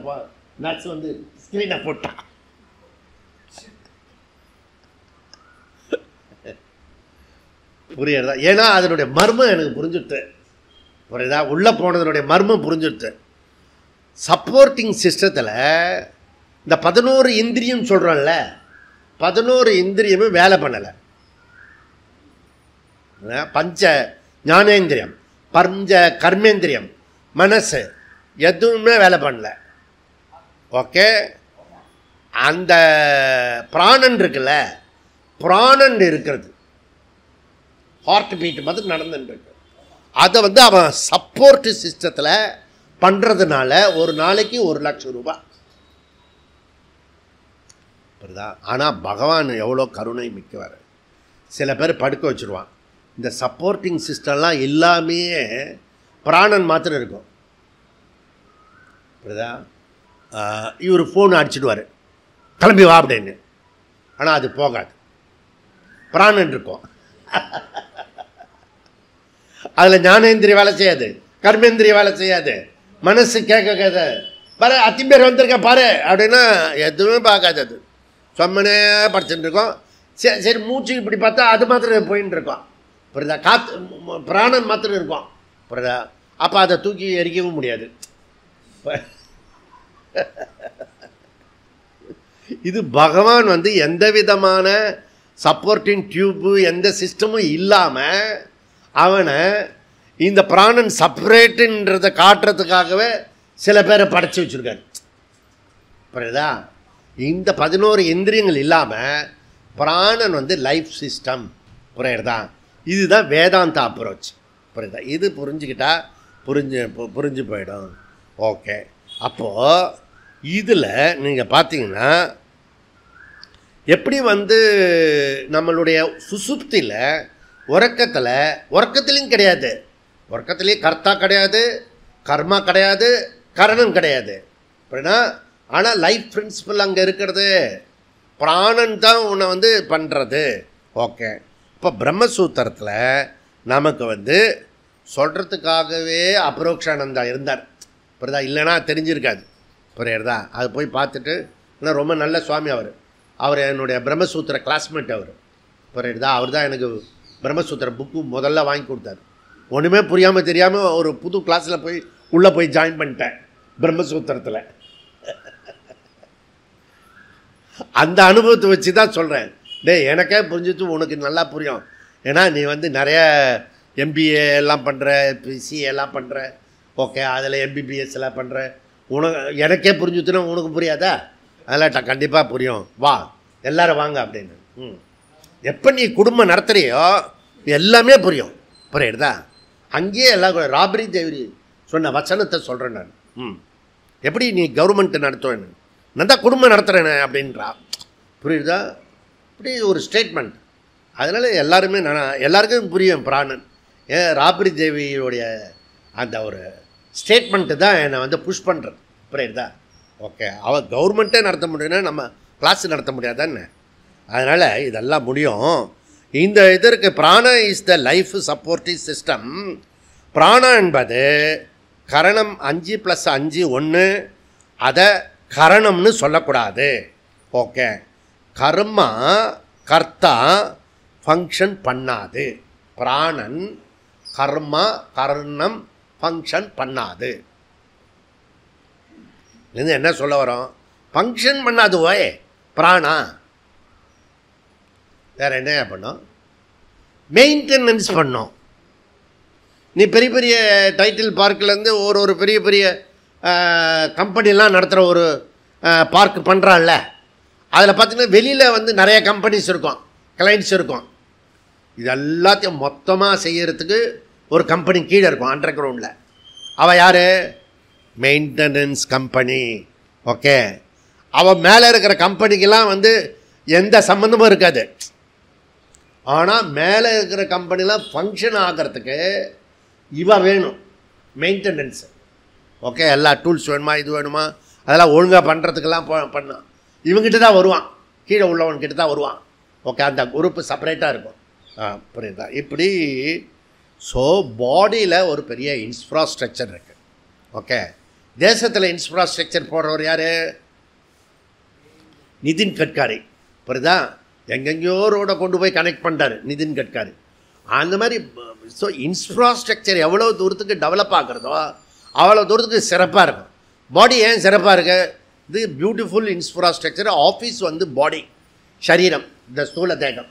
நர்ஸ் வந்து ஸ்க்ரீனை போட்டான். புரியுறதா? ஏன்னா அதனுடைய மர்மம் எனக்கு புரிஞ்சுட்டு, புரியுதா? உள்ளே போனதனுடைய மர்மம் புரிஞ்சுட்டு. சப்போர்ட்டிங் சிஸ்டத்தில் இந்த 11 இந்திரியம் சொல்கிறோம்ல, 11 இந்திரியமும் வேலை பண்ணலை. பஞ்ச ஞானேந்திரியம், பஞ்ச கர்மேந்திரியம், மனசு எதுவுமே வேலை பண்ணல. ஓகே, அந்த பிராணன் இருக்குல்ல, பிராணன் இருக்கிறது ஹார்ட் பீட் மாதிரி நடந்துருக்கு. அதை வந்து அவன் சப்போர்ட் சிஸ்டத்தில் பண்ணுறதுனால ஒரு நாளைக்கு 1,00,000 ரூபாய். புரியுதா? ஆனால் பகவான் எவ்வளோ கருணை மிக்கவர். சில பேர் படுக்க வச்சுருவான். இந்த சப்போர்ட்டிங் சிஸ்டம்லாம் எல்லாமே பிராணன் மாத்திரம் இருக்கும். புரியுதா? இவர் ஃபோன் அடிச்சுடுவார், கிளம்பி வா அப்படின்னு. ஆனால் அது போகாது, பிராணன் இருக்கும். அதில் ஞானேந்திரிய வேலை செய்யாது, கர்மேந்திரிய வேலை செய்யாது, மனசு கேட்காது. பாரு அத்திம்பேர் வந்திருக்க பாரு அப்படின்னா எதுவுமே பார்க்காது. அது சொம்மனே படிச்சுட்டு இருக்கோம். சரி சரி, மூச்சு இப்படி பார்த்தா அது மாத்திரம் போயின்னு இருக்கோம். புரியுதா? காற்று பிராணன் மாத்திரம் இருக்கும். புரியுதா? அப்போ அதை தூக்கி எரிக்கவும் முடியாது. இது பகவான் வந்து எந்த விதமான சப்போர்ட்டிங் டியூப்பு எந்த சிஸ்டமும் இல்லாமல் அவனை இந்த பிராணன் செப்பரேட்டுன்றதை காட்டுறதுக்காகவே சில பேரை படைச்சி வச்சுருக்காரு. புரியுதா? இந்த 11 இந்திரியங்கள் இல்லாமல் பிராணன் வந்து லைஃப் சிஸ்டம். புரியுறதா? இதுதான் வேதாந்த அப்ரோச். புரியுதா? இது புரிஞ்சுக்கிட்டா புரிஞ்சு போயிடும். ஓகே, அப்போது இதில் நீங்கள் பார்த்தீங்கன்னா எப்படி வந்து நம்மளுடைய சுசுப்தியில் உறக்கத்துலேயும் கிடையாது, உறக்கத்துலேயும் கர்த்தா கிடையாது, கர்மா கிடையாது, கரணம் கிடையாது. அப்படின்னா ஆனால் லைஃப் பிரின்சிபல் அங்கே இருக்கிறது, பிராணன் தான் உன்னை வந்து பண்ணுறது. ஓகே, இப்போ பிரம்மசூத்திரத்தில் நமக்கு வந்து சொல்கிறதுக்காகவே அபரோக்ஷானந்தா இருந்தார். புரியுதா? இல்லைன்னா தெரிஞ்சிருக்காது. புரியுறதா? அது போய் பார்த்துட்டு, ஆனால் ரொம்ப நல்ல சுவாமி அவர் என்னுடைய பிரம்மசூத்திர கிளாஸ்மேட். புரியுறதா? அவர் தான் எனக்கு பிரம்மசூத்திர புக்கு முதல்ல வாங்கி கொடுத்தாரு. ஒன்றுமே புரியாமல் தெரியாமல் ஒரு புது கிளாஸில் போய் உள்ளே போய் ஜாயின் பண்ணிட்டேன் பிரம்மசூத்திரத்தில். அந்த அனுபவத்தை வச்சு தான் சொல்கிறேன். டே, எனக்கே புரிஞ்சிச்சு, உனக்கு நல்லா புரியும். ஏன்னா நீ வந்து நிறைய எம்பிஏ எல்லாம் பண்ணுற, சிஏ எல்லாம் பண்ணுற, ஓகே, அதில் எம்பிபிஎஸ் எல்லாம் பண்ணுற, உனக்கு எனக்கே புரிஞ்சுச்சுன்னா உனக்கு புரியாதா? அதெல்லாம் கண்டிப்பாக புரியும், வா எல்லோரும் வாங்க அப்படின்னு. எப்போ நீ குடும்பம் நடத்துகிறியோ எல்லாமே புரியும், புரியுறதா? அங்கேயே எல்லாம் ராபரி தேவி சொன்ன வசனத்தை சொல்கிறேன் நான். எப்படி நீ கவர்மெண்ட்டு நடத்துவேன்னு, நான் தான் குடும்பம் நடத்துகிறேன்னு அப்படின்றா, புரியுதா? இப்படி ஒரு ஸ்டேட்மெண்ட். அதனால் எல்லாருமே எல்லாருக்கும் புரியும் பிராணன். ஏன் ராபரி தேவியோடைய அந்த ஒரு ஸ்டேட்மெண்ட்டு தான் என்னை வந்து புஷ் பண்ணுறது, புரியுதா? ஓகே, அவள் கவர்மெண்ட்டே நடத்த முடியும்னா நம்ம கிளாஸ் நடத்த முடியாதான்னு. அதனால் இதெல்லாம் முடியும். இந்த இதற்கு prana is the life supportive system. Prana என்பது கரணம் 5+5 1. அதை கரணம்னு சொல்லக்கூடாது. ஓகே, கர்மா கர்த்தா ஃபங்க்ஷன் பண்ணாது. பிராணன் கர்மா கர்ணம் ஃபங்க்ஷன் பண்ணாது. இது என்ன சொல்ல வரோம்? ஃபங்க்ஷன் பண்ணாது. ஓயே பிராணா வேறு என்ன பண்ணோம்? மெயின்டெனன்ஸ் பண்ணோம். நீ பெரிய பெரிய டைட்டில் பார்க்கிலேருந்து ஒரு பெரிய பெரிய கம்பெனிலாம் நடத்துகிற ஒரு பார்க் பண்ணுறான்ல, அதில் பார்த்தீங்கன்னா வெளியில் வந்து நிறைய கம்பெனிஸ் இருக்கும், கிளைண்ட்ஸ் இருக்கும். இது எல்லாத்தையும் மொத்தமாக செய்கிறதுக்கு ஒரு கம்பெனி கீழே இருக்கும் அண்டர் கிரவுண்டில். அவள் யார்? Maintenance company. ஓகே, அவள் மேலே இருக்கிற கம்பெனிக்கெல்லாம் வந்து எந்த சம்மந்தமும் இருக்காது. ஆனால் மேலே இருக்கிற கம்பெனிலாம் ஃபங்க்ஷன் ஆகிறதுக்கு இவ வேணும், மெயின்டெனன்ஸ். ஓகே, எல்லா டூல்ஸ் வேணுமா, இது வேணுமா, அதெல்லாம் ஒழுங்காக பண்ணுறதுக்கெல்லாம் பண்ணான். இவங்ககிட்ட தான் வருவான், கீழே உள்ளவன்கிட்ட தான் வருவான். ஓகே, அந்த குரூப்பு செப்பரேட்டாக இருக்கும். புரியுதா? இப்படி ஸோ பாடியில் ஒரு பெரிய இன்ஃப்ராஸ்ட்ரக்சர் இருக்குது. ஓகே, தேசத்தில் இன்ஃப்ராஸ்ட்ரக்சர் போடுறவர் யார்? நிதின் கட்காரி. புரியுதா? எங்கெங்கேயோ ரோடை கொண்டு போய் கனெக்ட் பண்ணுறாரு நிதின் கட்காரி. அந்த மாதிரி ஸோ இன்ஃப்ராஸ்ட்ரக்சர் எவ்வளோ தூரத்துக்கு டெவலப் ஆகிறதோ அவ்வளோ தூரத்துக்கு சிறப்பாக இருக்கும். பாடி ஏன் சிறப்பாக இருக்கு? இது பியூட்டிஃபுல் இன்ஃப்ராஸ்ட்ரக்சர். ஆஃபீஸ் வந்து பாடி, சரீரம், இந்த ஸ்தூல தேகம்,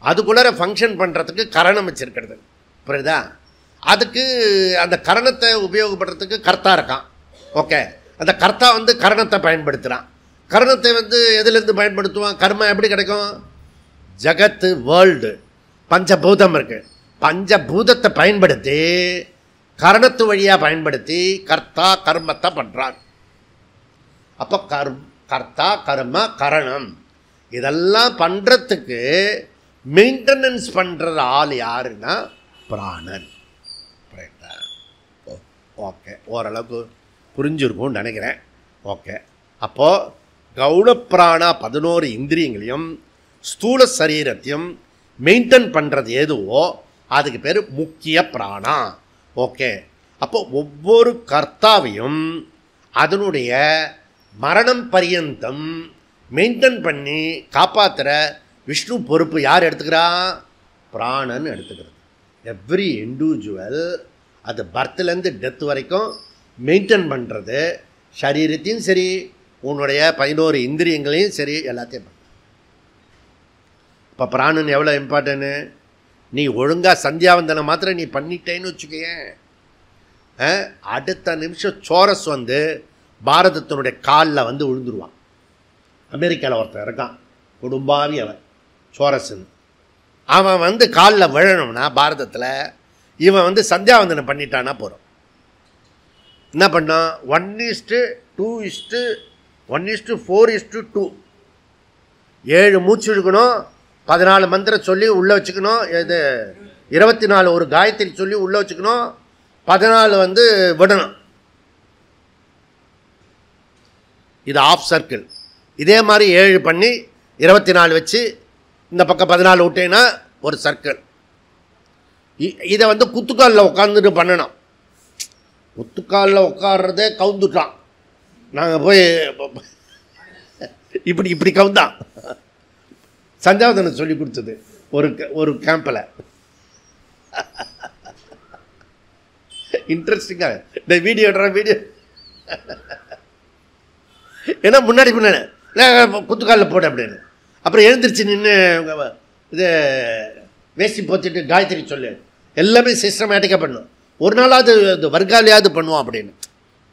அதுக்குள்ளார ஃபங்க்ஷன் பண்ணுறதுக்கு கரணம் வச்சுருக்கிறது. புரியுதா? அதுக்கு அந்த கரணத்தை உபயோகப்படுறதுக்கு கர்த்தா இருக்கான். ஓகே, அந்த கர்த்தா வந்து கரணத்தை பயன்படுத்துகிறான். கரணத்தை வந்து எதுலேருந்து பயன்படுத்துவான்? கர்மா எப்படி கிடைக்கும்? ஜகத்து, வேர்ல்டு, பஞ்சபூதம் இருக்குது. பஞ்சபூதத்தை பயன்படுத்தி கரணத்து வழியாக பயன்படுத்தி கர்த்தா கர்மத்தை பண்ணுறான். அப்போ கர்த்தா கர்ம கரணம் இதெல்லாம் பண்ணுறதுக்கு மெயின்டெனன்ஸ் பண்ணுற ஆள் யாருன்னா பிராணன். ஓகே, ஓரளவுக்கு புரிஞ்சிருக்கும்னு நினைக்கிறேன். ஓகே, அப்போது கௌணப்பிராணா 11 இந்திரியங்களையும் ஸ்தூல சரீரத்தையும் மெயின்டைன் பண்ணுறது எதுவோ அதுக்கு பேர் முக்கிய பிராணா. ஓகே, அப்போ ஒவ்வொரு கர்த்தாவையும் அதனுடைய மரணம் பரியந்தம் மெயின்டைன் பண்ணி காப்பாற்றுற விஷ்ணு பொறுப்பு யார் எடுத்துக்கிறா? பிராணன் எடுத்துக்கிறது. எவ்ரி இண்டிவிஜுவல் அது பர்த்லேருந்து டெத் வரைக்கும் மெயின்டைன் பண்ணுறது, சரீரத்தையும் சரி உன்னுடைய 11 இந்திரியங்களையும் சரி எல்லாத்தையும் பண்ண. இப்போ பிராணன் எவ்வளோ இம்பார்ட்டன்னு? நீ ஒழுங்காக சந்தியாவந்தனை மாத்திரம் நீ பண்ணிட்டேன்னு வச்சுக்கேன், அடுத்த நிமிஷம் சோரஸ் வந்து பாரதத்தினுடைய காலில் வந்து விழுந்துருவான். அமெரிக்காவில் ஒருத்தன் இருக்கான், குடும்பாவி அவன், சோரஸ்ன்னு. அவன் வந்து காலில் விழணும்னா பாரதத்தில் இவன் வந்து சந்தியாவந்தனை பண்ணிட்டான்னா போகிறோம். என்ன பண்ணான்? 1:2:1:4:2 7 மூச்சு இழுக்கணும், 14 மந்திரம் சொல்லி உள்ளே வச்சுக்கணும், இது 24 ஒரு காயத்ரி சொல்லி உள்ளே வச்சுக்கணும், 14 வந்து விடணும். இது ஆஃப் சர்க்கிள். இதே மாதிரி 7 பண்ணி 24 வச்சு இந்த பக்கம் 14 விட்டேன்னா ஒரு சர்க்கிள். இதை வந்து குத்துக்காலில் உட்காந்துட்டு பண்ணணும். குத்துக்காலில் உட்காடுறதே கவுந்துட்டான். நாங்கள் போய் இப்படி கவுந்தான். சந்தியாவந்தனை சொல்லி கொடுத்தது ஒரு கேம்பில். இன்ட்ரெஸ்டிங்காக இந்த வீடியோ ஏன்னா முன்னாடி குத்துக்காலில் போட அப்படின்னு. அப்புறம் எழுந்திரிச்சு நின்று இது வேஷ்டி போச்சுட்டு காயத்ரி சொல்லு, எல்லாமே சிஸ்டமேட்டிக்காக பண்ணும். ஒரு நாளாவது இந்த வர்க்காலையாவது பண்ணுவோம் அப்படின்னு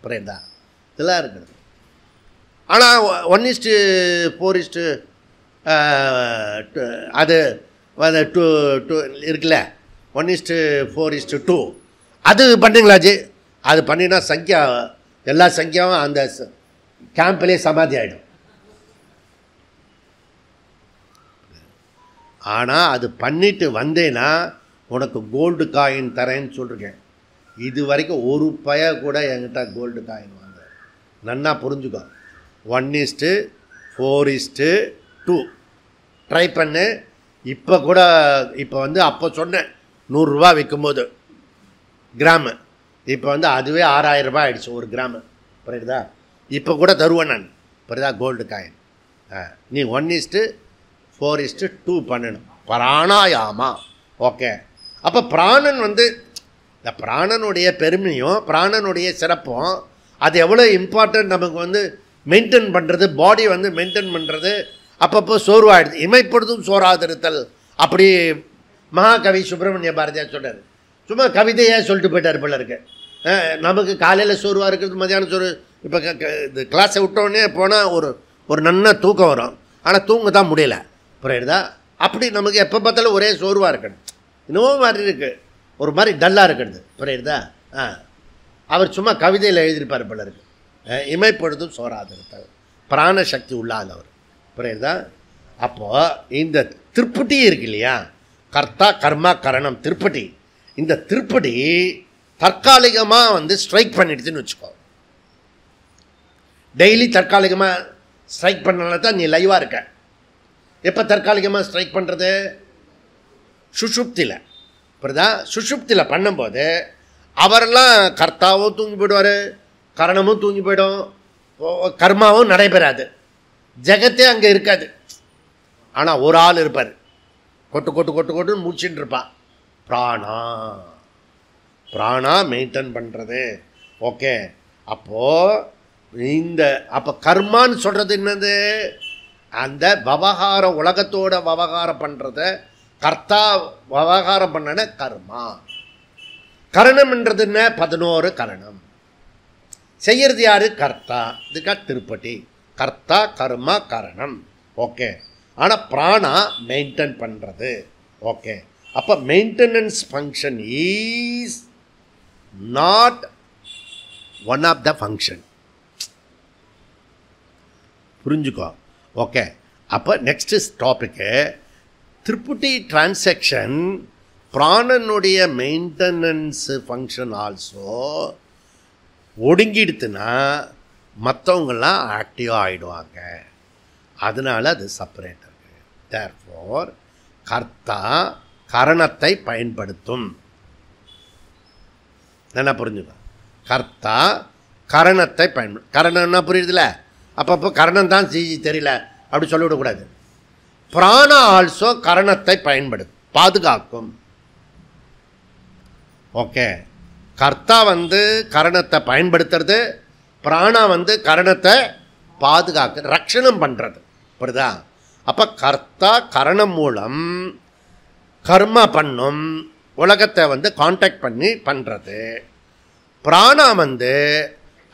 புரியுதா? இதெல்லாம் இருக்குது. ஆனால் 1:4 அது 2 இருக்குல்ல, 1:4:2 அது பண்ணுங்களாச்சு. அது பண்ணினா சங்கியா எல்லா சங்கியாவும் அந்த கேம்ப்லேயே சமாதி ஆகிடும். ஆனால் அது பண்ணிட்டு வந்தேன்னா உனக்கு கோல்டு காயின் தரேன்னு சொல்லிருக்கேன். இது வரைக்கும் ஒரு பய கூட என்கிட்ட கோல்டு காயின் வாங்க. நன்னா புரிஞ்சுக்கோ. 1:4:2 ட்ரை பண்ணு. இப்போ கூட இப்போ அப்போ சொன்னேன் 100 ரூபா விற்கும்போது கிராமு, இப்போ அதுவே 6000 ரூபாய் ஆகிடுச்சு ஒரு கிராமு. புரியுதா? இப்போ கூட தருவேன் நான். புரியுதா? Gold coin. நீ 1:4:2 பண்ணணும். பிராணாயாமா. ஓகே. அப்போ பிராணன் இந்த பிராணனுடைய பெருமையும் பிராணனுடைய சிறப்பும் அது எவ்வளோ இம்பார்ட்டன்ட் நமக்கு மெயின்டைன் பண்ணுறது, பாடி மெயின்டைன் பண்ணுறது. அப்பப்போ சோர்வாயிடுது. இமைப்படுத்தும் சோறாதிருத்தல் அப்படி மகாகவி சுப்பிரமணிய பாரதியார் சொல்கிறார். சும்மா கவிதையாக சொல்லிட்டு போயிட்டார் போல இருக்கு. நமக்கு காலையில் சோர்வாக இருக்கிறது, மதியானம் சோறு. இப்போ இது கிளாஸை விட்டோடனே போனால் ஒரு நன்னா தூக்கம் வரும். ஆனால் தூங்க தான் முடியல. புரியுதா? அப்படி நமக்கு எப்போ பார்த்தாலும் ஒரே சோர்வாக இருக்கணும். இன்னும் மாதிரி இருக்குது, ஒரு மாதிரி டல்லாக இருக்கிறது. புரியுதா? அவர் சும்மா கவிதையில் எழுதியிருப்பார் போல இருக்கு. இமைப்படுத்தும் சோறாதிருத்தல், பிராணசக்தி உள்ளாதவர். புரியுதா? அப்போது இந்த திருப்பட்டி இருக்கு இல்லையா, கர்த்தா கர்மா கரணம் திருப்பட்டி. இந்த திருப்படி தற்காலிகமாக ஸ்ட்ரைக் பண்ணிடுச்சுன்னு வச்சுக்கோ. டெய்லி தற்காலிகமாக ஸ்ட்ரைக் பண்ணனால தான் நீ லைவாக இருக்க. எப்போ தற்காலிகமாக ஸ்ட்ரைக் பண்ணுறது? சுஷுப்தியில். புரியுதா? சுஷுப்தியில் பண்ணும்போது அவரெல்லாம் கர்த்தாவும் தூங்கி போயிடுவார், கரணமும் தூங்கி போயிடும், கர்மாவும் நடைபெறாது, ஜெகத்தே அங்கே இருக்காது. ஆனால் ஒரு ஆள் இருப்பார், கொட்டு கொட்டு கொட்டு கொட்டுன்னு முடிச்சுட்டு இருப்பான். பிராணா மெயின்டைன் பண்ணுறது. ஓகே. அப்போ கர்மான்னு சொல்கிறது என்னது? அந்த விவகாரம், உலகத்தோட விவகாரம் பண்ணுறத கர்த்தா விவகாரம் பண்ணன கர்மா. கரணம்ன்றது என்ன? 11 கரணம் செய்யறது யாரு? கர்த்தா. இதுக்கா திருப்பட்டி. கர்த்தா கர்மா கரணம். ஓகே. ஆனால் பிராணா மெயின்டைன் பண்ணுறது. ஓகே. அப்போ maintenance function is not one of the function. புரிஞ்சுக்கோ. ஓகே. அப்போ நெக்ஸ்ட் டாபிக்கு திருப்புட்டி டிரான்சாக்ஷன். பிராணனுடைய மெயின்டெனன்ஸ் ஃபங்க்ஷன் ஆல்சோ ஒடுங்கிடுத்துனா மற்றவங்களாம் ஆக்டிவாக ஆகிடுவாங்க. அதனால் அது செப்பரேட் இருக்குது. தேர்ஃபோர் கர்த்தா கரணத்தை பயன்படுத்தும். என்ன புரிஞ்சுக்கோ? கர்த்தா கரணத்தை கரணம்னா புரியுதுல? அப்பப்போ கரணம் தான் தெரியல அப்படி சொல்லிவிடக்கூடாது. பிராணா ஆல்சோ கரணத்தை பாதுகாக்கும். ஓகே. கர்த்தா கரணத்தை பயன்படுத்துறது, பிராணா கரணத்தை பாதுகாக்க ரட்சணம் பண்ணுறது. புரியுதா? அப்போ கர்த்தா கரணம் மூலம் கர்மா பண்ணும், உலகத்தை கான்டாக்ட் பண்ணி பண்ணுறது. பிராணா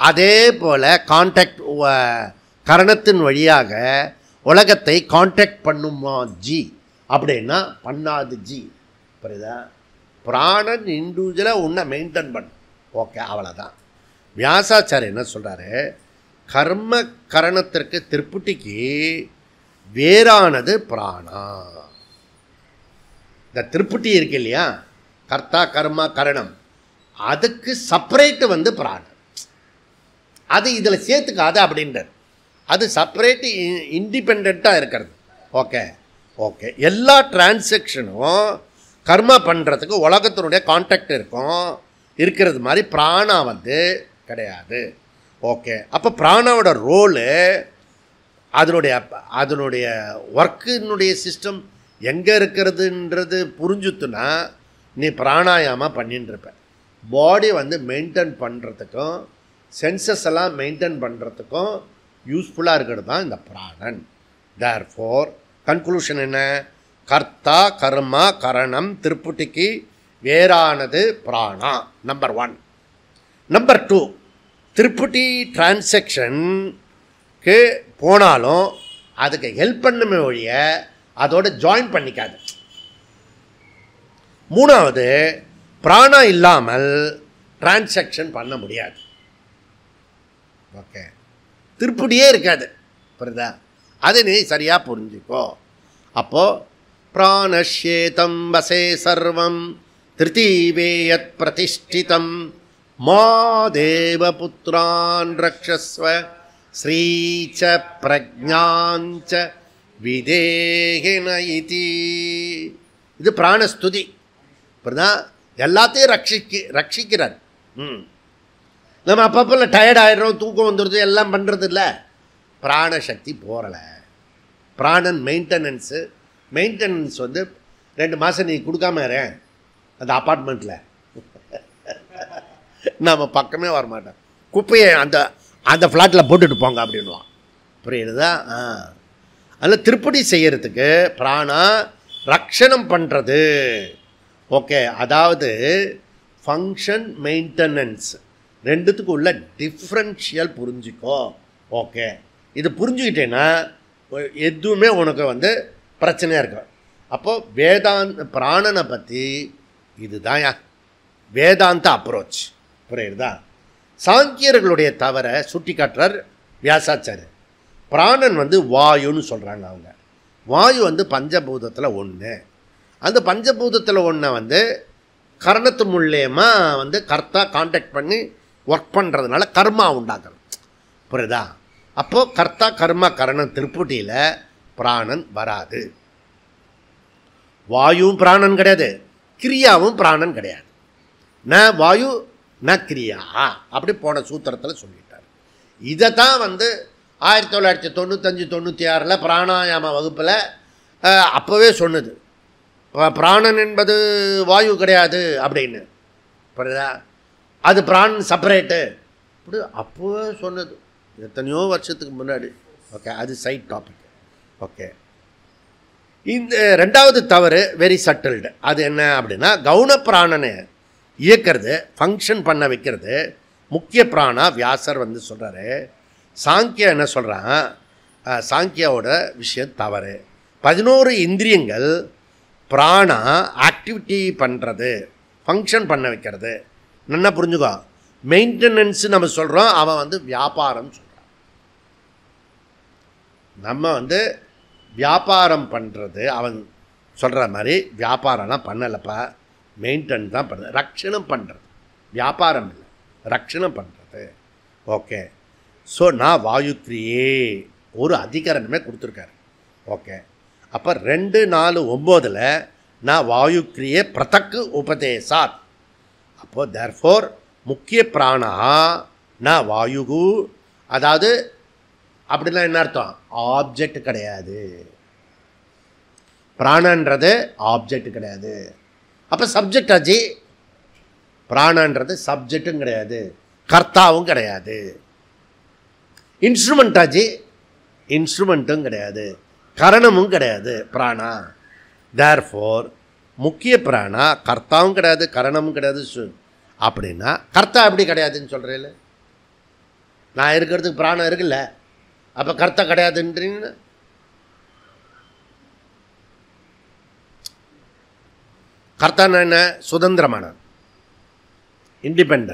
அதே போல் கான்டாக்ட் கரணத்தின் வழியாக உலகத்தை கான்டாக்ட் பண்ணுமா ஜி அப்படின்னா பண்ணாது ஜி. புரியுதா? பிராணன் இண்டிவிஜுவலாக உன்னை மெயின்டைன் பண்ணும். ஓகே, அவ்வளோதான். வியாசாச்சாரியர் என்ன சொல்கிறாரு? கர்ம கரணத்திற்கு திருப்புட்டிக்கு வேறானது பிராணா. இந்த திருப்புட்டி இருக்கு இல்லையா, கர்த்தா கர்மா கரணம், அதுக்கு செப்பரேட்டு பிராணம். அது இதில் சேர்த்துக்காது அப்படின்றது. அது செப்பரேட்டு இண்டிபெண்ட்டாக இருக்கிறது. ஓகே. ஓகே. எல்லா டிரான்சாக்ஷனும் கர்மா பண்ணுறதுக்கு உலகத்தினுடைய கான்டாக்ட் இருக்கிறது மாதிரி பிராணா கிடையாது. ஓகே. அப்போ பிராணாவோட ரோலு, அதனுடைய ஒர்க்கினுடைய சிஸ்டம் எங்கே இருக்கிறதுன்றது புரிஞ்சுத்துனா நீ பிராணாயாமா பண்ணின்னு இருப்ப. பாடி மெயின்டைன் பண்ணுறதுக்கும் சென்சஸ் எல்லாம் மெயின்டைன் பண்ணுறதுக்கும் யூஸ்ஃபுல்லாக இருக்கிறது தான் இந்த பிராணன். தேர்ஃபோர் கன்க்ளூஷன் என்ன? கர்த்தா கர்மா கரணம் திருப்புட்டிக்கு வேறானது பிராணா. நம்பர் 1. நம்பர் 2, திருப்பதி டிரான்சாக்ஷனுக்கு போனாலும் அதுக்கு ஹெல்ப் பண்ணுமே ஒழிய அதோட ஜாயின் பண்ணிக்காது. 3வது, பிராணா இல்லாமல் டிரான்சாக்ஷன் பண்ண முடியாது. ஓகே, திருப்படியே இருக்காது. புரியுதா? அதை நீ சரியாக புரிஞ்சுக்கோ. அப்போது பிராணஷேதம் வசே சர்வம் திருத்தீவேயத் பிரதிஷ்டிதம் மா தேவபுத்ரான் ரக்ஷஸ்வ ஸ்ரீச்ச பிரஜாஞ்ச விதேகின இதி. இது பிராணஸ்துதி. புரியுதா? எல்லாத்தையும் ரட்சிக்கிறார். நம்ம அப்பப்போ டயர்ட் ஆகிடுறோம், தூக்கம் வந்துடுது, எல்லாம் பண்ணுறது இல்லை. பிராணசக்தி போகலை. பிராணன் மெயின்டெனன்ஸு வந்து 2 மாதம் நீ கொடுக்காம இருறேன் அந்த அப்பார்ட்மெண்ட்டில், நம்ம பக்கமே வரமாட்டோம். குப்பையை அந்த ஃப்ளாட்டில் போட்டுட்டு போங்க அப்படின்வான். புரியுதுதா? அதில் திருப்படி செய்கிறதுக்கு பிராணா ரக்ஷணம் பண்ணுறது. ஓகே, அதாவது ஃபங்க்ஷன் மெயின்டெனன்ஸ் ரெண்டுத்துக்கு உள்ள டிஃப்ரென்ஷியல் புரிஞ்சிக்கோ. ஓகே, இது புரிஞ்சுக்கிட்டேன்னா எதுவுமே உனக்கு பிரச்சனையாக இருக்கும். அப்போது பிராணனை பற்றி இதுதான் வேதாந்த அப்ரோச். புரியுதா? சாங்கியர்களுடைய தவற சுட்டி காட்டுறார் வியாசாச்சாரியர். பிராணன் வாயுன்னு சொல்கிறாங்க அவங்க. வாயு பஞ்சபூதத்தில் ஒன்று. அந்த பஞ்சபூதத்தில் ஒன்றை கரணத்து மூலியமாக கர்த்தா கான்டாக்ட் பண்ணி ஒர்க் பண்ணுறதுனால கர்மா உண்டாக்கணும். புரியுதா? அப்போது கர்த்தா கர்மா கரணம் திருப்புட்டியில் பிராணன் வராது. வாயுவும் பிராணன் கிடையாது, கிரியாவும் பிராணன் கிடையாது. ந வாயு ந கிரியா, அப்படி போன சூத்திரத்தில் சொல்லிட்டார். இதை தான் 1995-96 பிராணாயாம வகுப்பில் அப்போவே சொன்னது. பிராணன் என்பது வாயு கிடையாது அப்படின்னு. புரியுதா? அது பிராணன் செப்பரேட்டு அப்படி அப்போவே சொன்னது, எத்தனையோ வருஷத்துக்கு முன்னாடி. ஓகே, அது சைட் டாபிக். ஓகே, இந்த 2வது தவறு வெரி சட்டில்டு. அது என்ன அப்படின்னா, கவுன பிராணனை இயக்கிறது, ஃபங்க்ஷன் பண்ண வைக்கிறது முக்கிய பிராணா. வியாசர் சொல்கிறாரு. சாங்கியா என்ன சொல்கிறான்? சாங்கியாவோட விஷயம் தவறு. 11 இந்திரியங்கள் பிராணா ஆக்டிவிட்டி பண்ணுறது, ஃபங்க்ஷன் பண்ண வைக்கிறது. நல்லா புரிஞ்சுக்கோ. மெயின்டெனன்ஸ் நம்ம சொல்கிறோம், அவன் வியாபாரம் சொல்கிறான். நம்ம வியாபாரம் பண்ணுறது அவன் சொல்கிற மாதிரி வியாபாரம்லாம் பண்ணலைப்பா, மெயின்டைன் தான் பண்ணுறது, ரக்ஷணம் பண்ணுறது. வியாபாரம் இல்லை, ரக்ஷணம் பண்ணுறது. ஓகே, ஸோ நான் வாயுக்ரியே ஒரு அதிகரணமே கொடுத்துருக்காரு. ஓகே, அப்போ 2:4-9 நான் வாயுக்ரியே பிரதக்கு உபதேசாத். அப்போது தேர்ஃபோர் முக்கிய பிராணா நான் வாயுகு. அதாவது அப்படின்னா என்ன அர்த்தம்? ஆப்ஜெக்ட் கிடையாது. பிராணன்றது ஆப்ஜெக்ட் கிடையாது. அப்போ சப்ஜெக்ட் ஆச்சு. பிராணன்றது சப்ஜெக்டும் கிடையாது, கர்த்தாவும் கிடையாது. இன்ஸ்ட்ருமெண்ட் ஆச்சு, இன்ஸ்ட்ருமெண்ட்டும் கிடையாது, கரணமும் கிடையாது பிராணா. தேர்ஃபோர் முக்கிய பிராணா கர்த்தாவும் கிடையாது, கரணமும் கிடையாது. அப்படின்னா கர்த்தா எப்படி கிடையாதுன்னு சொல்கிறேன்? நான் இருக்கிறதுக்கு பிராணம் இருக்குல்ல, அப்போ கர்த்தா கிடையாதுன்றீங்க. கர்த்தானா என்ன? சுதந்திரமான, இண்டிபெண்ட்.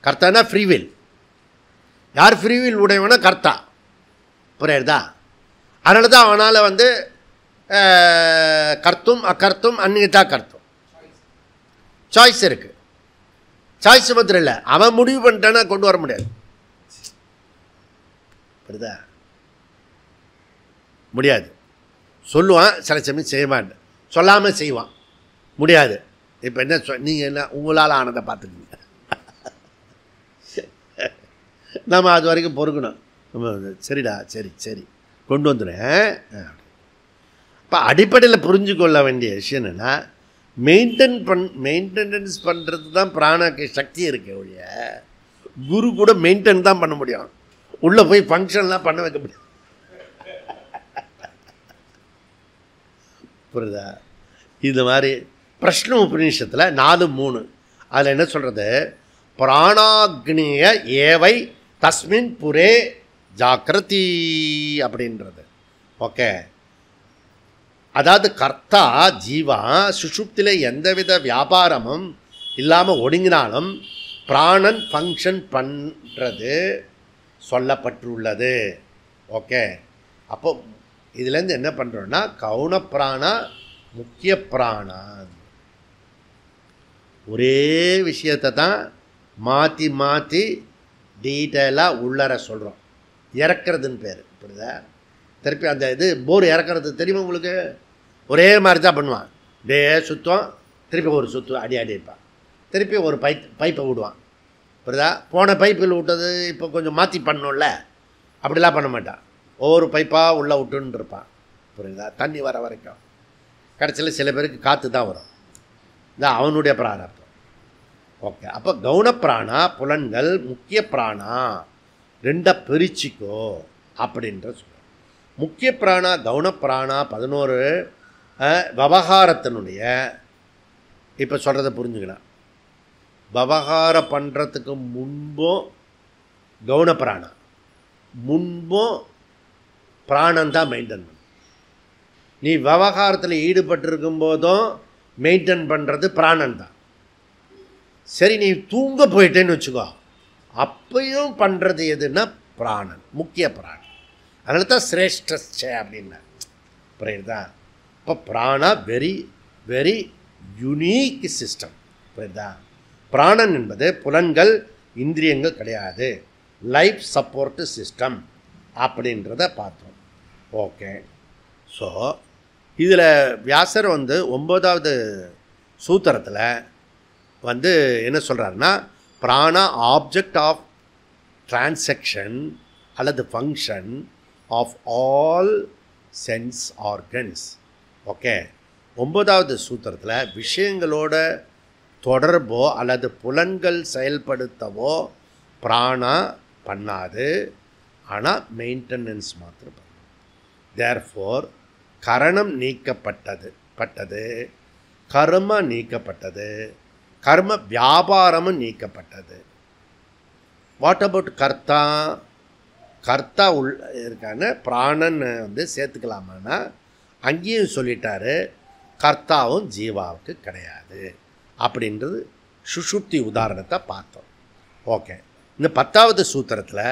கர்த்தானா ஃப்ரீவில். யார் ஃப்ரீவில் உடையவனா? கர்த்தா. புரியுதா? அதனால தான் அவனால் கர்த்தும் அக்கர்த்தும் அந்நியதா கர்த்தும் சாய்ஸ் இருக்குது. சாய்ஸ் மாத்திரம் இல்லை, அவன் முடிவு பண்ணிட்டானா கொண்டு வர முடியாது. புரியுதா? முடியாது. சொல்லுவான், சில சமயம் செய்வான், சொல்லாமல் செய்வான், முடியாது. இப்போ என்ன நீங்கள் என்ன உங்களால் ஆனதை பார்த்துக்கீங்க. நம்ம அது வரைக்கும் பொறுக்கணும். சரிடா, சரி சரி கொண்டு வந்துடுறேன். இப்போ அடிப்படையில் புரிஞ்சுக்கொள்ள வேண்டிய விஷயம் என்னென்னா, மெயின்டெனன்ஸ் பண்ணுறது தான் பிராணக்கு சக்தி இருக்கு ஒழிய குரு கூட மெயின்டைன் தான் பண்ண முடியும். உள்ளே போய் ஃபங்க்ஷன்லாம் பண்ண வைக்க முடியும். புரியுதா? இது மாதிரி பிரஷ்ன உபநிஷத்தில் 4:3 அதில் என்ன சொல்கிறது, பிராணாக்னிய ஏவை தஸ்மின் புரே ஜாக்கிரதி அப்படின்றது. ஓகே, அதாவது கர்த்தா ஜீவா சுஷுப்தியில் எந்தவித வியாபாரமும் இல்லாமல் ஒடுங்கினாலும் பிராணன் ஃபங்க்ஷன் பண்ணுறது சொல்லப்பட்டுள்ளது. ஓகே, அப்போ இதுலேருந்து என்ன பண்ணுறோன்னா கௌணப்பிராணா முக்கிய பிராணா ஒரே விஷயத்தை தான் மாற்றி மாற்றி டீட்டெயிலாக உள்ளர சொல்கிறோம். இறக்குறதுன்னு பேர். புரியுதா? திருப்பி அந்த இது போர் இறக்குறது தெரியுமா உங்களுக்கு? ஒரே மாதிரி தான் பண்ணுவான். டே சுத்தம், திருப்பி ஒரு சுத்தம் அடி இருப்பான், திருப்பி ஒரு பைப்பை விடுவான். புரியுதா? போன பைப்பில் விட்டது இப்போ கொஞ்சம் மாற்றி பண்ணணும்ல, அப்படிலாம் பண்ண மாட்டான். ஒவ்வொரு பைப்பாக உள்ளே விட்டுன்னு இருப்பான். புரியுதா? தண்ணி வர வரைக்கும். கடைசியில் சில பேருக்கு காற்று தான் வரும். இதான் அவனுடைய பிராரப்தம். ஓகே, அப்போ கௌணப்பிராணா புலன்கள், முக்கிய பிராணா ரெண்டை பிரிச்சிக்கோ அப்படின்ற சொல்லுவோம். முக்கிய பிராணா கௌணப்பிராணா 11 விவகாரத்தினுடைய இப்போ சொல்கிறத புரிஞ்சுக்கலாம். விவகாரம் பண்ணுறதுக்கு முன்பும் கௌணப்பிராணா, முன்பும் பிராணம் தான் மெயின்டைன் பண்ணும். நீ விவகாரத்தில் ஈடுபட்டிருக்கும் போதும் மெயின்டைன் பண்ணுறது பிராணன் தான். சரி, நீ தூங்க போயிட்டேன்னு வச்சுக்கோ, அப்பையும் பண்ணுறது எதுன்னா பிராணன், முக்கிய பிராணன். அதனால தான் சிரேஷ்ட அப்படின்னா. புரியுதா? இப்போ பிராணா வெரி வெரி யூனிக் சிஸ்டம். புரியுதா? பிராணன் என்பது புலன்கள் இந்திரியங்கள் கிடையாது, லைஃப் சப்போர்ட் சிஸ்டம் அப்படின்றத பார்த்தோம். ஓகே, ஸோ இதில் வியாசர் 9வது சூத்திரத்தில் என்ன சொல்கிறாருன்னா, பிராணா ஆப்ஜெக்ட் ஆஃப் டிரான்சாக்ஷன் அல்லது function of all sense organs. Okay, 9வது சூத்திரத்தில் விஷயங்களோட தொடர்போ அல்லது புலன்கள் செயல்படுத்தவோ பிராணா பண்ணாது, ஆனால் மெயின்டெனன்ஸ் மாத்திரம் பண்ணும். தேர்ஃபோர் கரணம் நீக்கப்பட்டது, கர்ம நீக்கப்பட்டது, கர்ம வியாபாரமும் நீக்கப்பட்டது. வாட் அபவுட் கர்த்தா? கர்த்தா இருக்கான பிராணன் சேர்த்துக்கலாமான்னா அங்கேயும் சொல்லிட்டாரு, கர்த்தாவும் ஜீவாவுக்கு கிடையாது அப்படின்றது சுஷுப்தி உதாரணத்தை பார்த்தோம். ஓகே, இந்த 10வது சூத்திரத்தில்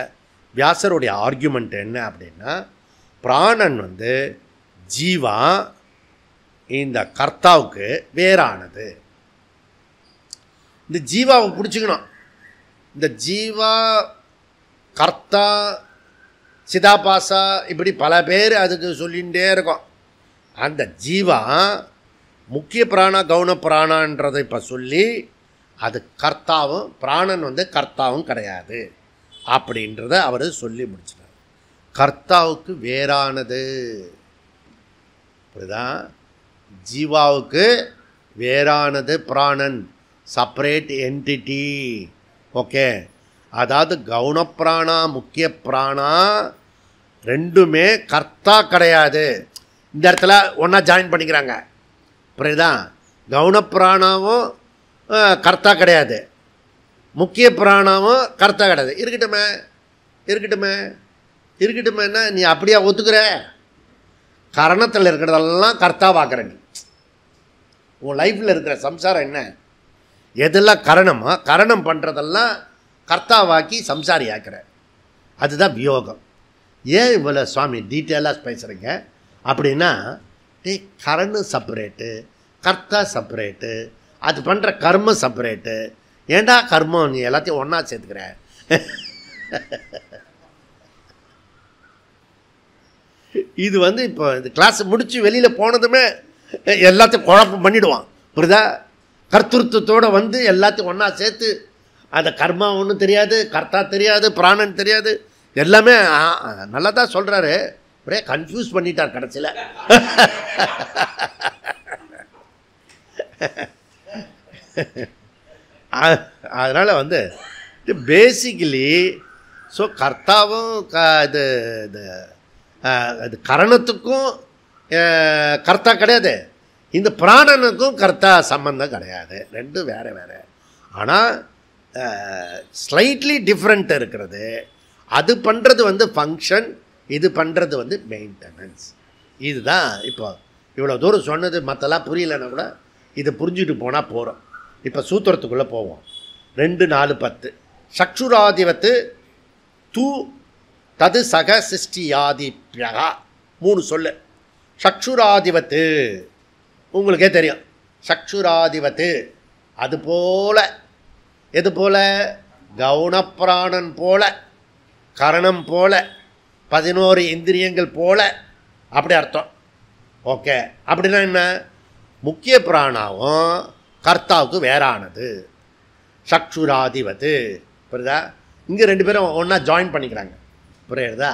வியாசருடைய ஆர்கியூமெண்ட் என்ன அப்படின்னா, பிராணன் ஜீவா இந்த கர்த்தாவுக்கு வேறானது. இந்த ஜீவாவை பிடிச்சிக்கணும். இந்த ஜீவா, கர்த்தா, சிதாபாசா இப்படி பல பேர் அதுக்கு சொல்லிகிட்டே இருக்கும். அந்த ஜீவா முக்கிய பிராணா கௌண பிராணான்றதை இப்போ சொல்லி அது கர்த்தாவும், பிராணன் கர்த்தாவும் கிடையாது அப்படின்றத அவர் சொல்லி முடிச்சிட்டார். கர்த்தாவுக்கு வேறானது. இப்படிதான் ஜீவாவுக்கு வேறானது பிராணன், செப்பரேட் என்டிட்டி. ஓகே, அதாவது கௌணப்பிராணா முக்கிய பிராணா ரெண்டுமே கர்த்தா கிடையாது. இந்த இடத்துல ஒன்றா ஜாயின் பண்ணிக்கிறாங்க. புரியுதா? கௌணப்பிராணாவும் கர்த்தா கிடையாது, முக்கிய பிராணாவும் கர்த்தா கிடையாது. இருக்கட்டுமேன்னா நீ அப்படியா ஒத்துக்கிற? கரணத்தில் இருக்கிறதெல்லாம் கர்த்தாவாக்குற. நீ உன் லைஃப்பில் இருக்கிற சம்சாரம் என்ன, எதெல்லாம் கரணமோ கரணம் பண்ணுறதெல்லாம் கர்த்தாவாக்கி சம்சாரி ஆக்கிற. அதுதான் வியோகம். ஏன் இவ்வளோ சுவாமி டீட்டெயிலாக பேசுகிறீங்க அப்படின்னா, கரணம் செப்பரேட்டு, கர்த்தா செப்பரேட்டு, அது பண்ணுற கர்மம் செப்பரேட்டு. ஏண்டா கர்மம் நீ எல்லாத்தையும் ஒன்றா சேர்த்துக்கிற? இது இப்போ இந்த கிளாஸ் முடித்து வெளியில் போனதுமே எல்லாத்தையும் குழப்பம் பண்ணிவிடுவான். புரியுதா? கர்த்தத்துவத்தோடு எல்லாத்தையும் ஒன்றா சேர்த்து அந்த கர்மா ஒன்றும் தெரியாது, கர்த்தா தெரியாது, பிராணன் தெரியாது, எல்லாமே நல்லா தான் சொல்கிறாரு. ஒரே கன்ஃபியூஸ் பண்ணிட்டார் கடைசியில். அதனால் பேசிக்கலி ஸோ கர்த்தாவும் இது கரணத்துக்கும் கர்த்தா கிடையாது, இந்த பிராணனுக்கும் கர்த்தா சம்பந்தம் கிடையாது, ரெண்டும் வேறு வேறு. ஆனால் ஸ்லைட்லி டிஃப்ரெண்ட் இருக்கிறது. அது பண்ணுறது வந்து ஃபங்க்ஷன், இது பண்ணுறது வந்து மெயின்டெனன்ஸ். இதுதான் இப்போ இவ்வளோ தூரம் சொன்னது. மற்றெல்லாம் புரியலைன்னா கூட இதை புரிஞ்சுட்டு போனால் போகிறோம். இப்போ சூத்திரத்துக்குள்ளே போவோம். 2 4 10 சக்ஷுராதிவத்து தூ தது சக சிஷ்டியாதிப்யா 3 சொல்லு. சக்ஷுராதிவத்து உங்களுக்கே தெரியும். சக்ஷுராதிவத்து அது போல, எது போல? கவுனப்பிராணன் போல, கரணம் போல, 11 இந்திரியங்கள் போல, அப்படி அர்த்தம். ஓகே, அப்படின்னா என்ன? முக்கிய பிராணாவும் கர்த்தாவுக்கு வேறானது. சக்ஷுராதிவத்து புரியுதா? இங்கே 2 பேரும் ஒன்றா ஜாயின் பண்ணிக்கிறாங்க, புரியுதா?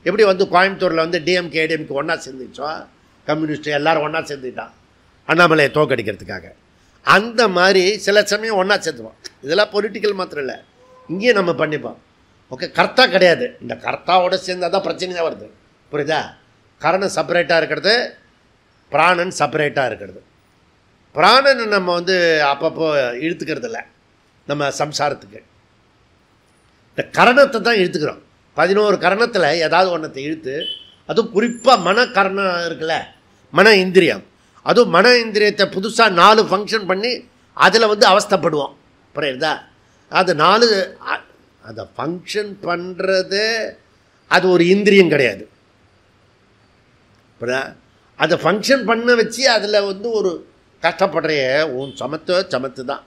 எப்படி வந்து கோயம்புத்தூரில் வந்து டிஎம்கே ஏடிஎம்கே ஒன்றா சேர்ந்துச்சோ, கம்யூனிஸ்ட் எல்லோரும் ஒன்றா சேர்ந்துட்டான் அண்ணாமலையை தோக்கடிக்கிறதுக்காக. அந்த மாதிரி சில சமயம் ஒன்றா சேர்த்துவோம். இதெல்லாம் பொலிட்டிக்கல் மாத்திரம் இல்லை, இங்கேயும் நம்ம பண்ணிப்போம். ஓகே, கர்த்தா கிடையாது. இந்த கர்த்தாவோட சேர்ந்தால் தான் பிரச்சனையாக வருது, புரியுதா? கரணம் செப்பரேட்டாக இருக்கிறது, பிராணன் செப்பரேட்டாக இருக்கிறது. பிராணனை நம்ம வந்து அப்பப்போ இழுத்துக்கிறது இல்லை நம்ம சம்சாரத்துக்கு. இந்த கரணத்தை தான் இழுத்துக்கிறோம். 11 கரணத்தில் ஏதாவது ஒன்றத்தை இழுத்து, அதுவும் குறிப்பாக மன கரணம் இருக்குல்ல, மன இந்திரியம். அதுவும் மன இந்திரியத்தை புதுசாக 4 ஃபங்க்ஷன் பண்ணி அதில் வந்து அவஸ்தைப்படுவோம், புரியுதா? அது 4 அதை ஃபங்க்ஷன் பண்ணுறது அது ஒரு இந்திரியம் கிடையாது, புரியுதா? அதை ஃபங்க்ஷன் பண்ண வச்சு அதில் வந்து ஒரு கஷ்டப்படுறைய உன் சமத்து தான்,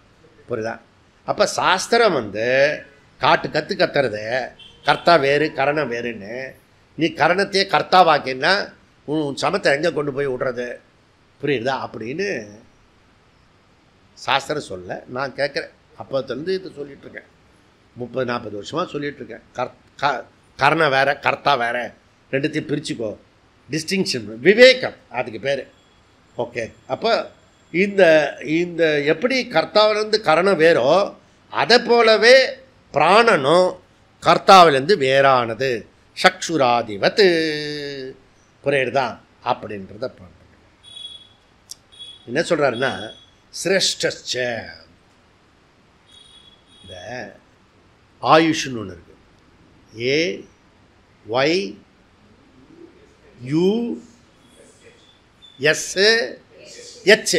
புரியுதா? அப்போ சாஸ்திரம் வந்து கற்றுறது கர்த்தா வேறு கரணம் வேறுன்னு. நீ கரணத்தையே கர்த்தாவாக்கினா உன் சமத்தை எங்கே கொண்டு போய் விடுறது, புரியுதா? அப்படின்னு சாஸ்திரம் சொல்ல நான் கேட்குறேன். அப்போத்துலேருந்து இது சொல்லிகிட்ருக்கேன், 30-40 வருஷமாக சொல்லிகிட்ருக்கேன். கரணம் வேறு கர்த்தா வேறு, ரெண்டுத்தையும் பிரிச்சுக்கோ, டிஸ்டிங்ஷன், விவேகம் அதுக்கு பேர். ஓகே, அப்போ இந்த இந்த எப்படி கர்த்தாவிலேருந்து கரணம் வேறோ அதை போலவே பிராணனும் கர்த்தாவிலேருந்து வேறானது. சக்ஷுராதிவத்து புரியுதுதான் அப்படின்றத என்ன சொல்கிறாருன்னா, சிரேஷ்டச்ச இந்த ஆயுஷ்னு ஒன்று இருக்குது. AYUSH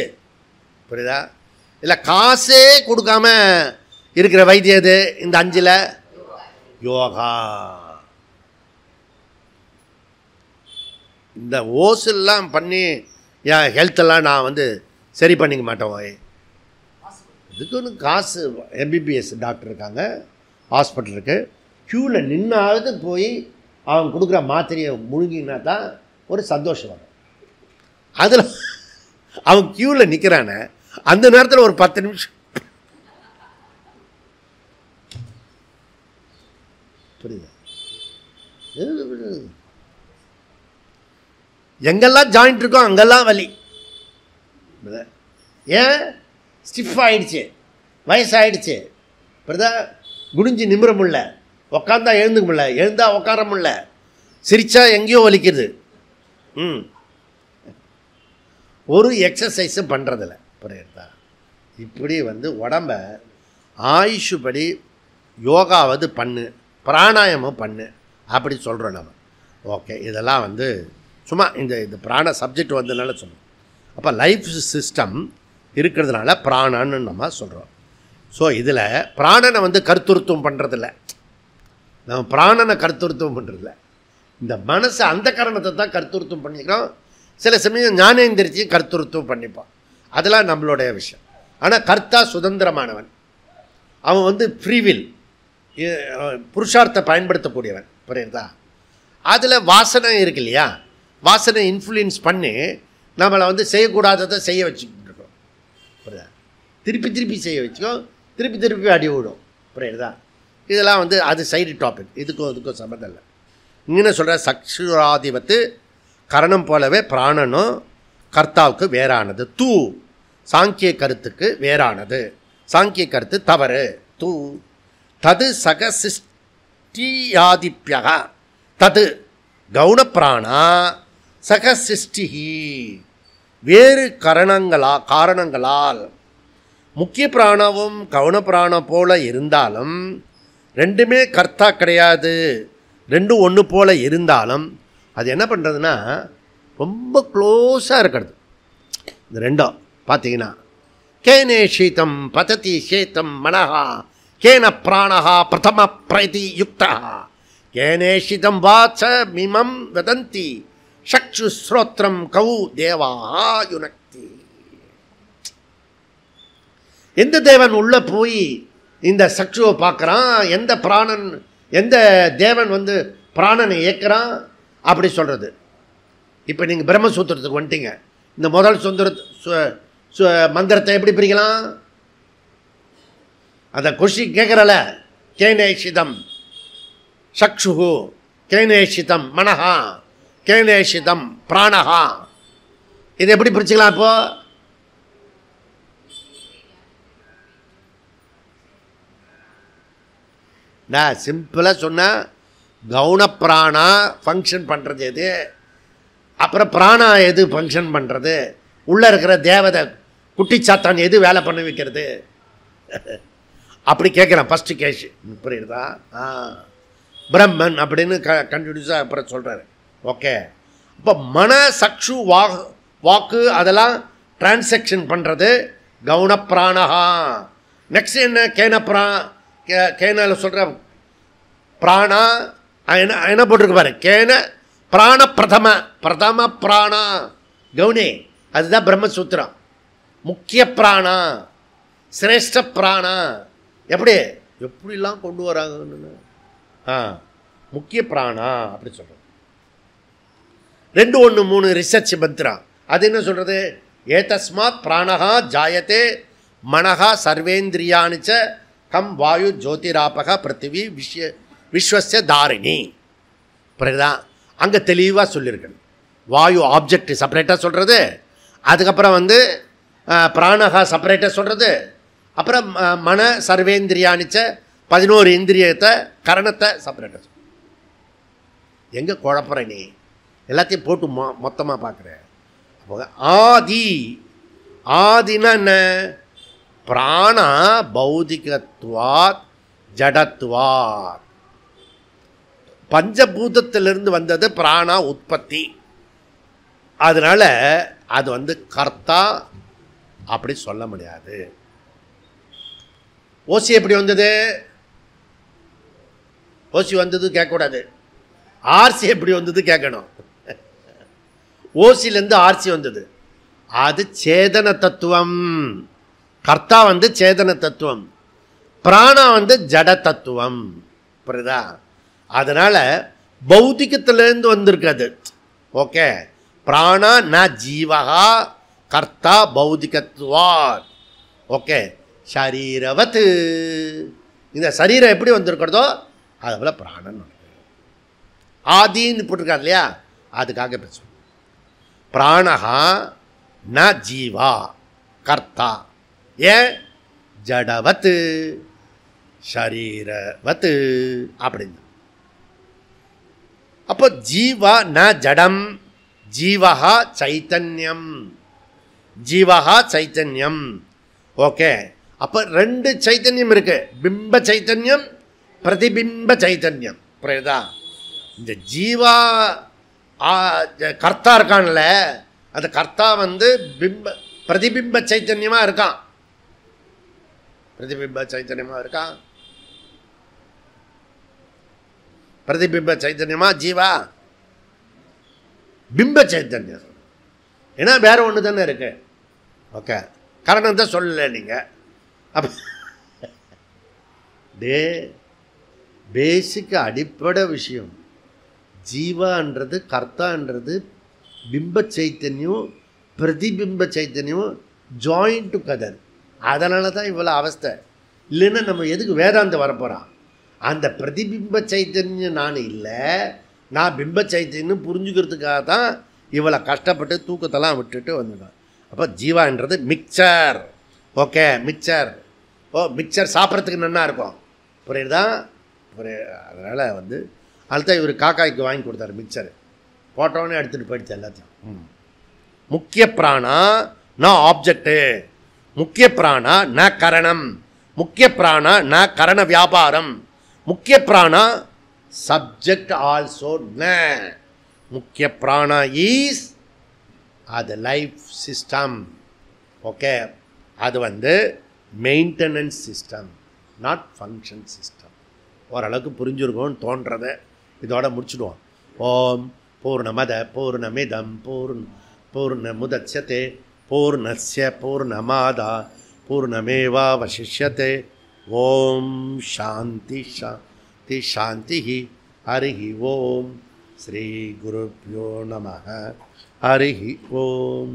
புரியுதா? இல்லை காசே கொடுக்காம இருக்கிற வைத்தியம் எது இந்த 5ல்? யோகா. இந்த ஓசெல்லாம் பண்ணி என் ஹெல்த்தெல்லாம் நான் வந்து சரி பண்ணிக்க மாட்டேன். இதுக்கு ஒன்று காசு. MBBS டாக்டர் இருக்காங்க, ஹாஸ்பிட்டல் இருக்குது. க்யூவில் நின்னாவது போய் அவங்க கொடுக்குற மாத்திரையை முழுங்கினா தான் ஒரு சந்தோஷம் வரும். அதில் அவன் க்யூவில் நிற்கிறானே, அந்த நேரத்தில் ஒரு 10 நிமிஷம் புரியுது. எங்கெல்லாம் ஜாயிண்ட் இருக்கோ அங்கெல்லாம் வலி. ஏன்? ஸ்டிஃப் ஆகிடுச்சு, வயசாகிடுச்சு, புரியுதா? குனிஞ்சு நிமிர முடியல, உக்காந்தா எழுந்துக்க முடியல, எழுந்தா உட்கார முடியல, சிரிச்சா எங்கேயோ வலிக்குது. ஒரு எக்ஸசைஸும் பண்ணுறதில்ல, புரியுதா? இப்படி வந்து உடம்ப ஆயுஷுப்படி யோகாவது பண்ணு, பிராணாயாமம் பண்ணு அப்படி சொல்கிறோம் நம்ம. ஓகே, இதெல்லாம் வந்து சும்மா இந்த பிராண சப்ஜெக்ட் வந்ததுனால சொன்னோம். அப்போ லைஃப் சிஸ்டம் இருக்கிறதுனால பிராணன்னு நம்ம சொல்கிறோம். ஸோ இதில் பிராணனை வந்து கருத்துருத்தம் பண்ணுறதில்ல, நம்ம பிராணனை கருத்துருத்தம் பண்ணுறதில்ல. இந்த மனசு அந்த காரணத்தை தான் கருத்துருத்தம் பண்ணிக்கிறோம். சில சமயம் ஞானேந்திரியத்தையும் கருத்துருத்தம் பண்ணிப்பான், அதெல்லாம் நம்மளுடைய விஷயம். ஆனால் கர்த்தா சுதந்திரமானவன், அவன் வந்து ஃப்ரீவில் புருஷார்த்தை பயன்படுத்தக்கூடியவன், புரியுதா? அதில் வாசனை இருக்கு இல்லையா, வாசனை இன்ஃப்ளூயன்ஸ் பண்ணி நம்மளை வந்து செய்யக்கூடாததை செய்ய வச்சுக்கிட்டு இருக்கோம், புரியுதா? திருப்பி திருப்பி செய்ய வச்சுக்கோ, திருப்பி திருப்பி அடி விடும், புரியுதா? இதெல்லாம் வந்து அது சைடு டாபிக், இதுக்கும் சம்மந்தம் இல்லை. இங்கே சொல்கிற சக்ஷுராதிபத்து கரணம் போலவே பிராணனும் கர்த்தாவுக்கு வேறானது. தூ சாங்கிய கருத்துக்கு வேறானது, சாங்கிய கருத்து தவறு. தூ தது சக சிஷ்டியாதிப்யா தது கவுனப்பிராணா சக சிஷ்டிஹி வேறு காரணங்களால் முக்கிய பிராணமும் கவுன பிராணம் போல இருந்தாலும் ரெண்டுமே கர்த்தா கிடையாது, ரெண்டும் ஒன்று போல இருந்தாலும் அது என்ன பண்ணுறதுன்னா ரொம்ப க்ளோஸாக இருக்கிறது. இந்த ரெண்டும் பார்த்தீங்கன்னா கேனே சீதம் பததி சேத்தம் மனஹா கேன பிராணஹா பிரதம பிரதி யுக்தா கேனே சீதம் வாச்ச மிமம் வதந்தி சக்ஷு ஸ்ரோத்ரம் கௌ தேவா யுனக்தி. எந்த தேவன் உள்ள போய் இந்த சக்ஷுவை பார்க்குறான், எந்த பிராணன் எந்த தேவன் வந்து பிராணனை இயக்குறான் அப்படி சொல்கிறது. இப்போ நீங்கள் பிரம்மசூத்திரத்துக்கு வந்துட்டீங்க. இந்த முதல் மந்திரத்தை எப்படி பிரிக்கலாம்? அந்த கொஷின் கேட்குறல, கேனேஷிதம் சக்ஷு கேனேஷிதம் மனஹா கேனேஷிதம் பிராணஹா, இது எப்படி பிரிச்சுக்கலாம்? இப்போ நான் சிம்பிளாக சொன்னால் கவுன பிராணா ஃபங்க்ஷன் பண்ணுறது எது, அப்புறம் பிராணா எது ஃபங்க்ஷன் பண்ணுறது, உள்ளே இருக்கிற தேவதை குட்டிச்சாத்தான் எது வேலை பண்ண வைக்கிறது அப்படி கேட்குறேன். ஃபஸ்ட்டு கேஷ் புரியுதா? பிரம்மன் அப்படின்னு கண்டினியூஸாக அப்புறம் சொல்கிறாரு. ஓகே, இப்போ மன சக்ஷு வாக்கு அதெல்லாம் டிரான்சாக்ஷன் பண்ணுறது கவுன பிராணஹா. நெக்ஸ்ட் என்ன? கேனால சொல்கிற பிராணா என்ன போட்டிருக்கு பாரு, கேன பிராண பிரதம பிராணா கவுனே, அதுதான் பிரம்மசூத்திரம். முக்கிய பிராணா சிரேஷ்ட பிராணா, எப்படிலாம் கொண்டு வராங்கன்னு முக்கிய பிராணா அப்படி சொல்கிறோம். 2-1-3 ரிசர்ச் மந்திரம் அது என்ன சொல்கிறது? ஏதஸ்மாத் பிராணஹா ஜாயத்தே மனஹா சர்வேந்திரியானிச்ச கம் வாயு ஜோதிராபக பிருத்திவி விஸ்வஸ்ய தாரிணி. புரியுதா? அங்கே தெளிவாக சொல்லியிருக்கணும். வாயு ஆப்ஜெக்ட் செப்பரேட்டாக சொல்கிறது, அதுக்கப்புறம் வந்து பிராணஹா செப்பரேட்டாக சொல்கிறது, அப்புறம் மன சர்வேந்திரியானிச்ச 11 இந்திரியத்தை கரணத்தை செப்பரேட்டாக சொல்கிறது. எங்கே குழப்பற நீ? எல்லாத்தையும் போட்டு மொத்தமாக பார்க்குற. ஆதினா என்ன? பிராணா பௌதிகத்வாத் ஜடத்வாத், பஞ்சபூதத்திலிருந்து வந்தது பிராணா உற்பத்தி. அதனால அது வந்து கர்த்தா அப்படி சொல்ல முடியாது. ஓசி எப்படி வந்தது? ஓசி வந்தது கேட்கக்கூடாது, ஆர்சி எப்படி வந்தது கேட்கணும். ஓசிலேருந்து ஆர்சி வந்தது, அது சேதன தத்துவம். கர்த்தா வந்து சேதன தத்துவம், பிராணா வந்து ஜட தத்துவம். புரியுதா? அதனால் பௌத்திகத்திலேருந்து வந்திருக்காது. ஓகே, பிராணா ந ஜீவகா கர்த்தா பௌதிகத்வாத். ஓகே, ஷரீரவத், இந்த சரீரம் எப்படி வந்திருக்கிறதோ அது போல் பிராணன் ஆதின்னு போட்டிருக்காரு இல்லையா, அதுக்காக பேசுவோம். பிராணஹா ந ஜீவா கர்த்தா, ஏன்? ஜடவத் ஷரீரவத் அப்படின்னு. அப்போ ஜீவா ந ஜடம், ஜீவஹா சைத்தன்யம், ஜீவஹா சைத்தன்யம். ஓகே, அப்போ 2 சைத்தன்யம் இருக்கு, பிம்ப சைத்தன்யம் பிரதிபிம்ப சைத்தன்யம். புரியுதா? இந்த ஜீவா கர்த்தா இருக்கான்ல, அந்த கர்த்தா வந்து பிரதிபிம்ப சைத்தன்யமாக இருக்கான். பிரதிபிம்ப சைத்தன்யமாக இருக்கான், பிரதிபிம்ப சைத்தன்யமா ஜீவா பிம்ப சைத்தன்யம். ஏன்னா வேற ஒன்று தானே இருக்கு. ஓகே, காரணம் தான் சொல்லலை நீங்கள். அப்போ பேசிக் அடிப்படை விஷயம், ஜீவான்றது கர்த்தான்றது பிம்ப சைத்தன்யம் பிரதிபிம்ப சைத்தன்யம் ஜாயிண்ட் டுகெதர். அதனால தான் இவ்வளோ அவஸ்தை. இல்லைன்னா நம்ம எதுக்கு வேதாந்தம் வரப்போகிறான்? அந்த பிரதிபிம்ப சைத்தன்யம் நான் இல்லை, நான் பிம்ப சைத்தன்யம் புரிஞ்சுக்கிறதுக்காக தான் இவ்வளோ கஷ்டப்பட்டு தூக்கத்தெல்லாம் விட்டுட்டு வந்துடும். அப்போ ஜீவான்றது மிக்சர். Okay, mixture. மிக்சர் சாப்பிட்றதுக்கு நல்லா இருக்கும். புரியுதா? அதனால் வந்து அதுதான் இவர் காக்காய்க்கு வாங்கி கொடுத்தாரு மிக்சர். போட்டோன்னே எடுத்துகிட்டு போயிடுச்சு எல்லாத்தையும். முக்கிய பிராணா ந ஆப்ஜெக்ட், முக்கிய பிராணா ந கரணம், முக்கிய பிராணா ந கரண வியாபாரம், முக்கிய பிராணா சப்ஜெக்ட் ஆல்சோ ந. முக்கிய பிராணா இஸ் அது லைஃப் சிஸ்டம். ஓகே, அது maintenance system, not function system. ஓரளவுக்கு புரிஞ்சுருக்கோன்னு தோன்றதை இதோட முடிச்சுடுவோம். ஓம் பூர்ணமத பூர்ணமிதம் பூர்ணமுதச்யதே பூர்ணஸ்ய பூர்ணமாதா பூர்ணமேவாவசிஷ்யதே. ஓம் சாந்தி சாந்தி சாந்தி. ஹரி ஓம். ஸ்ரீ குருப்யோ நமः. ஹரி ஓம்.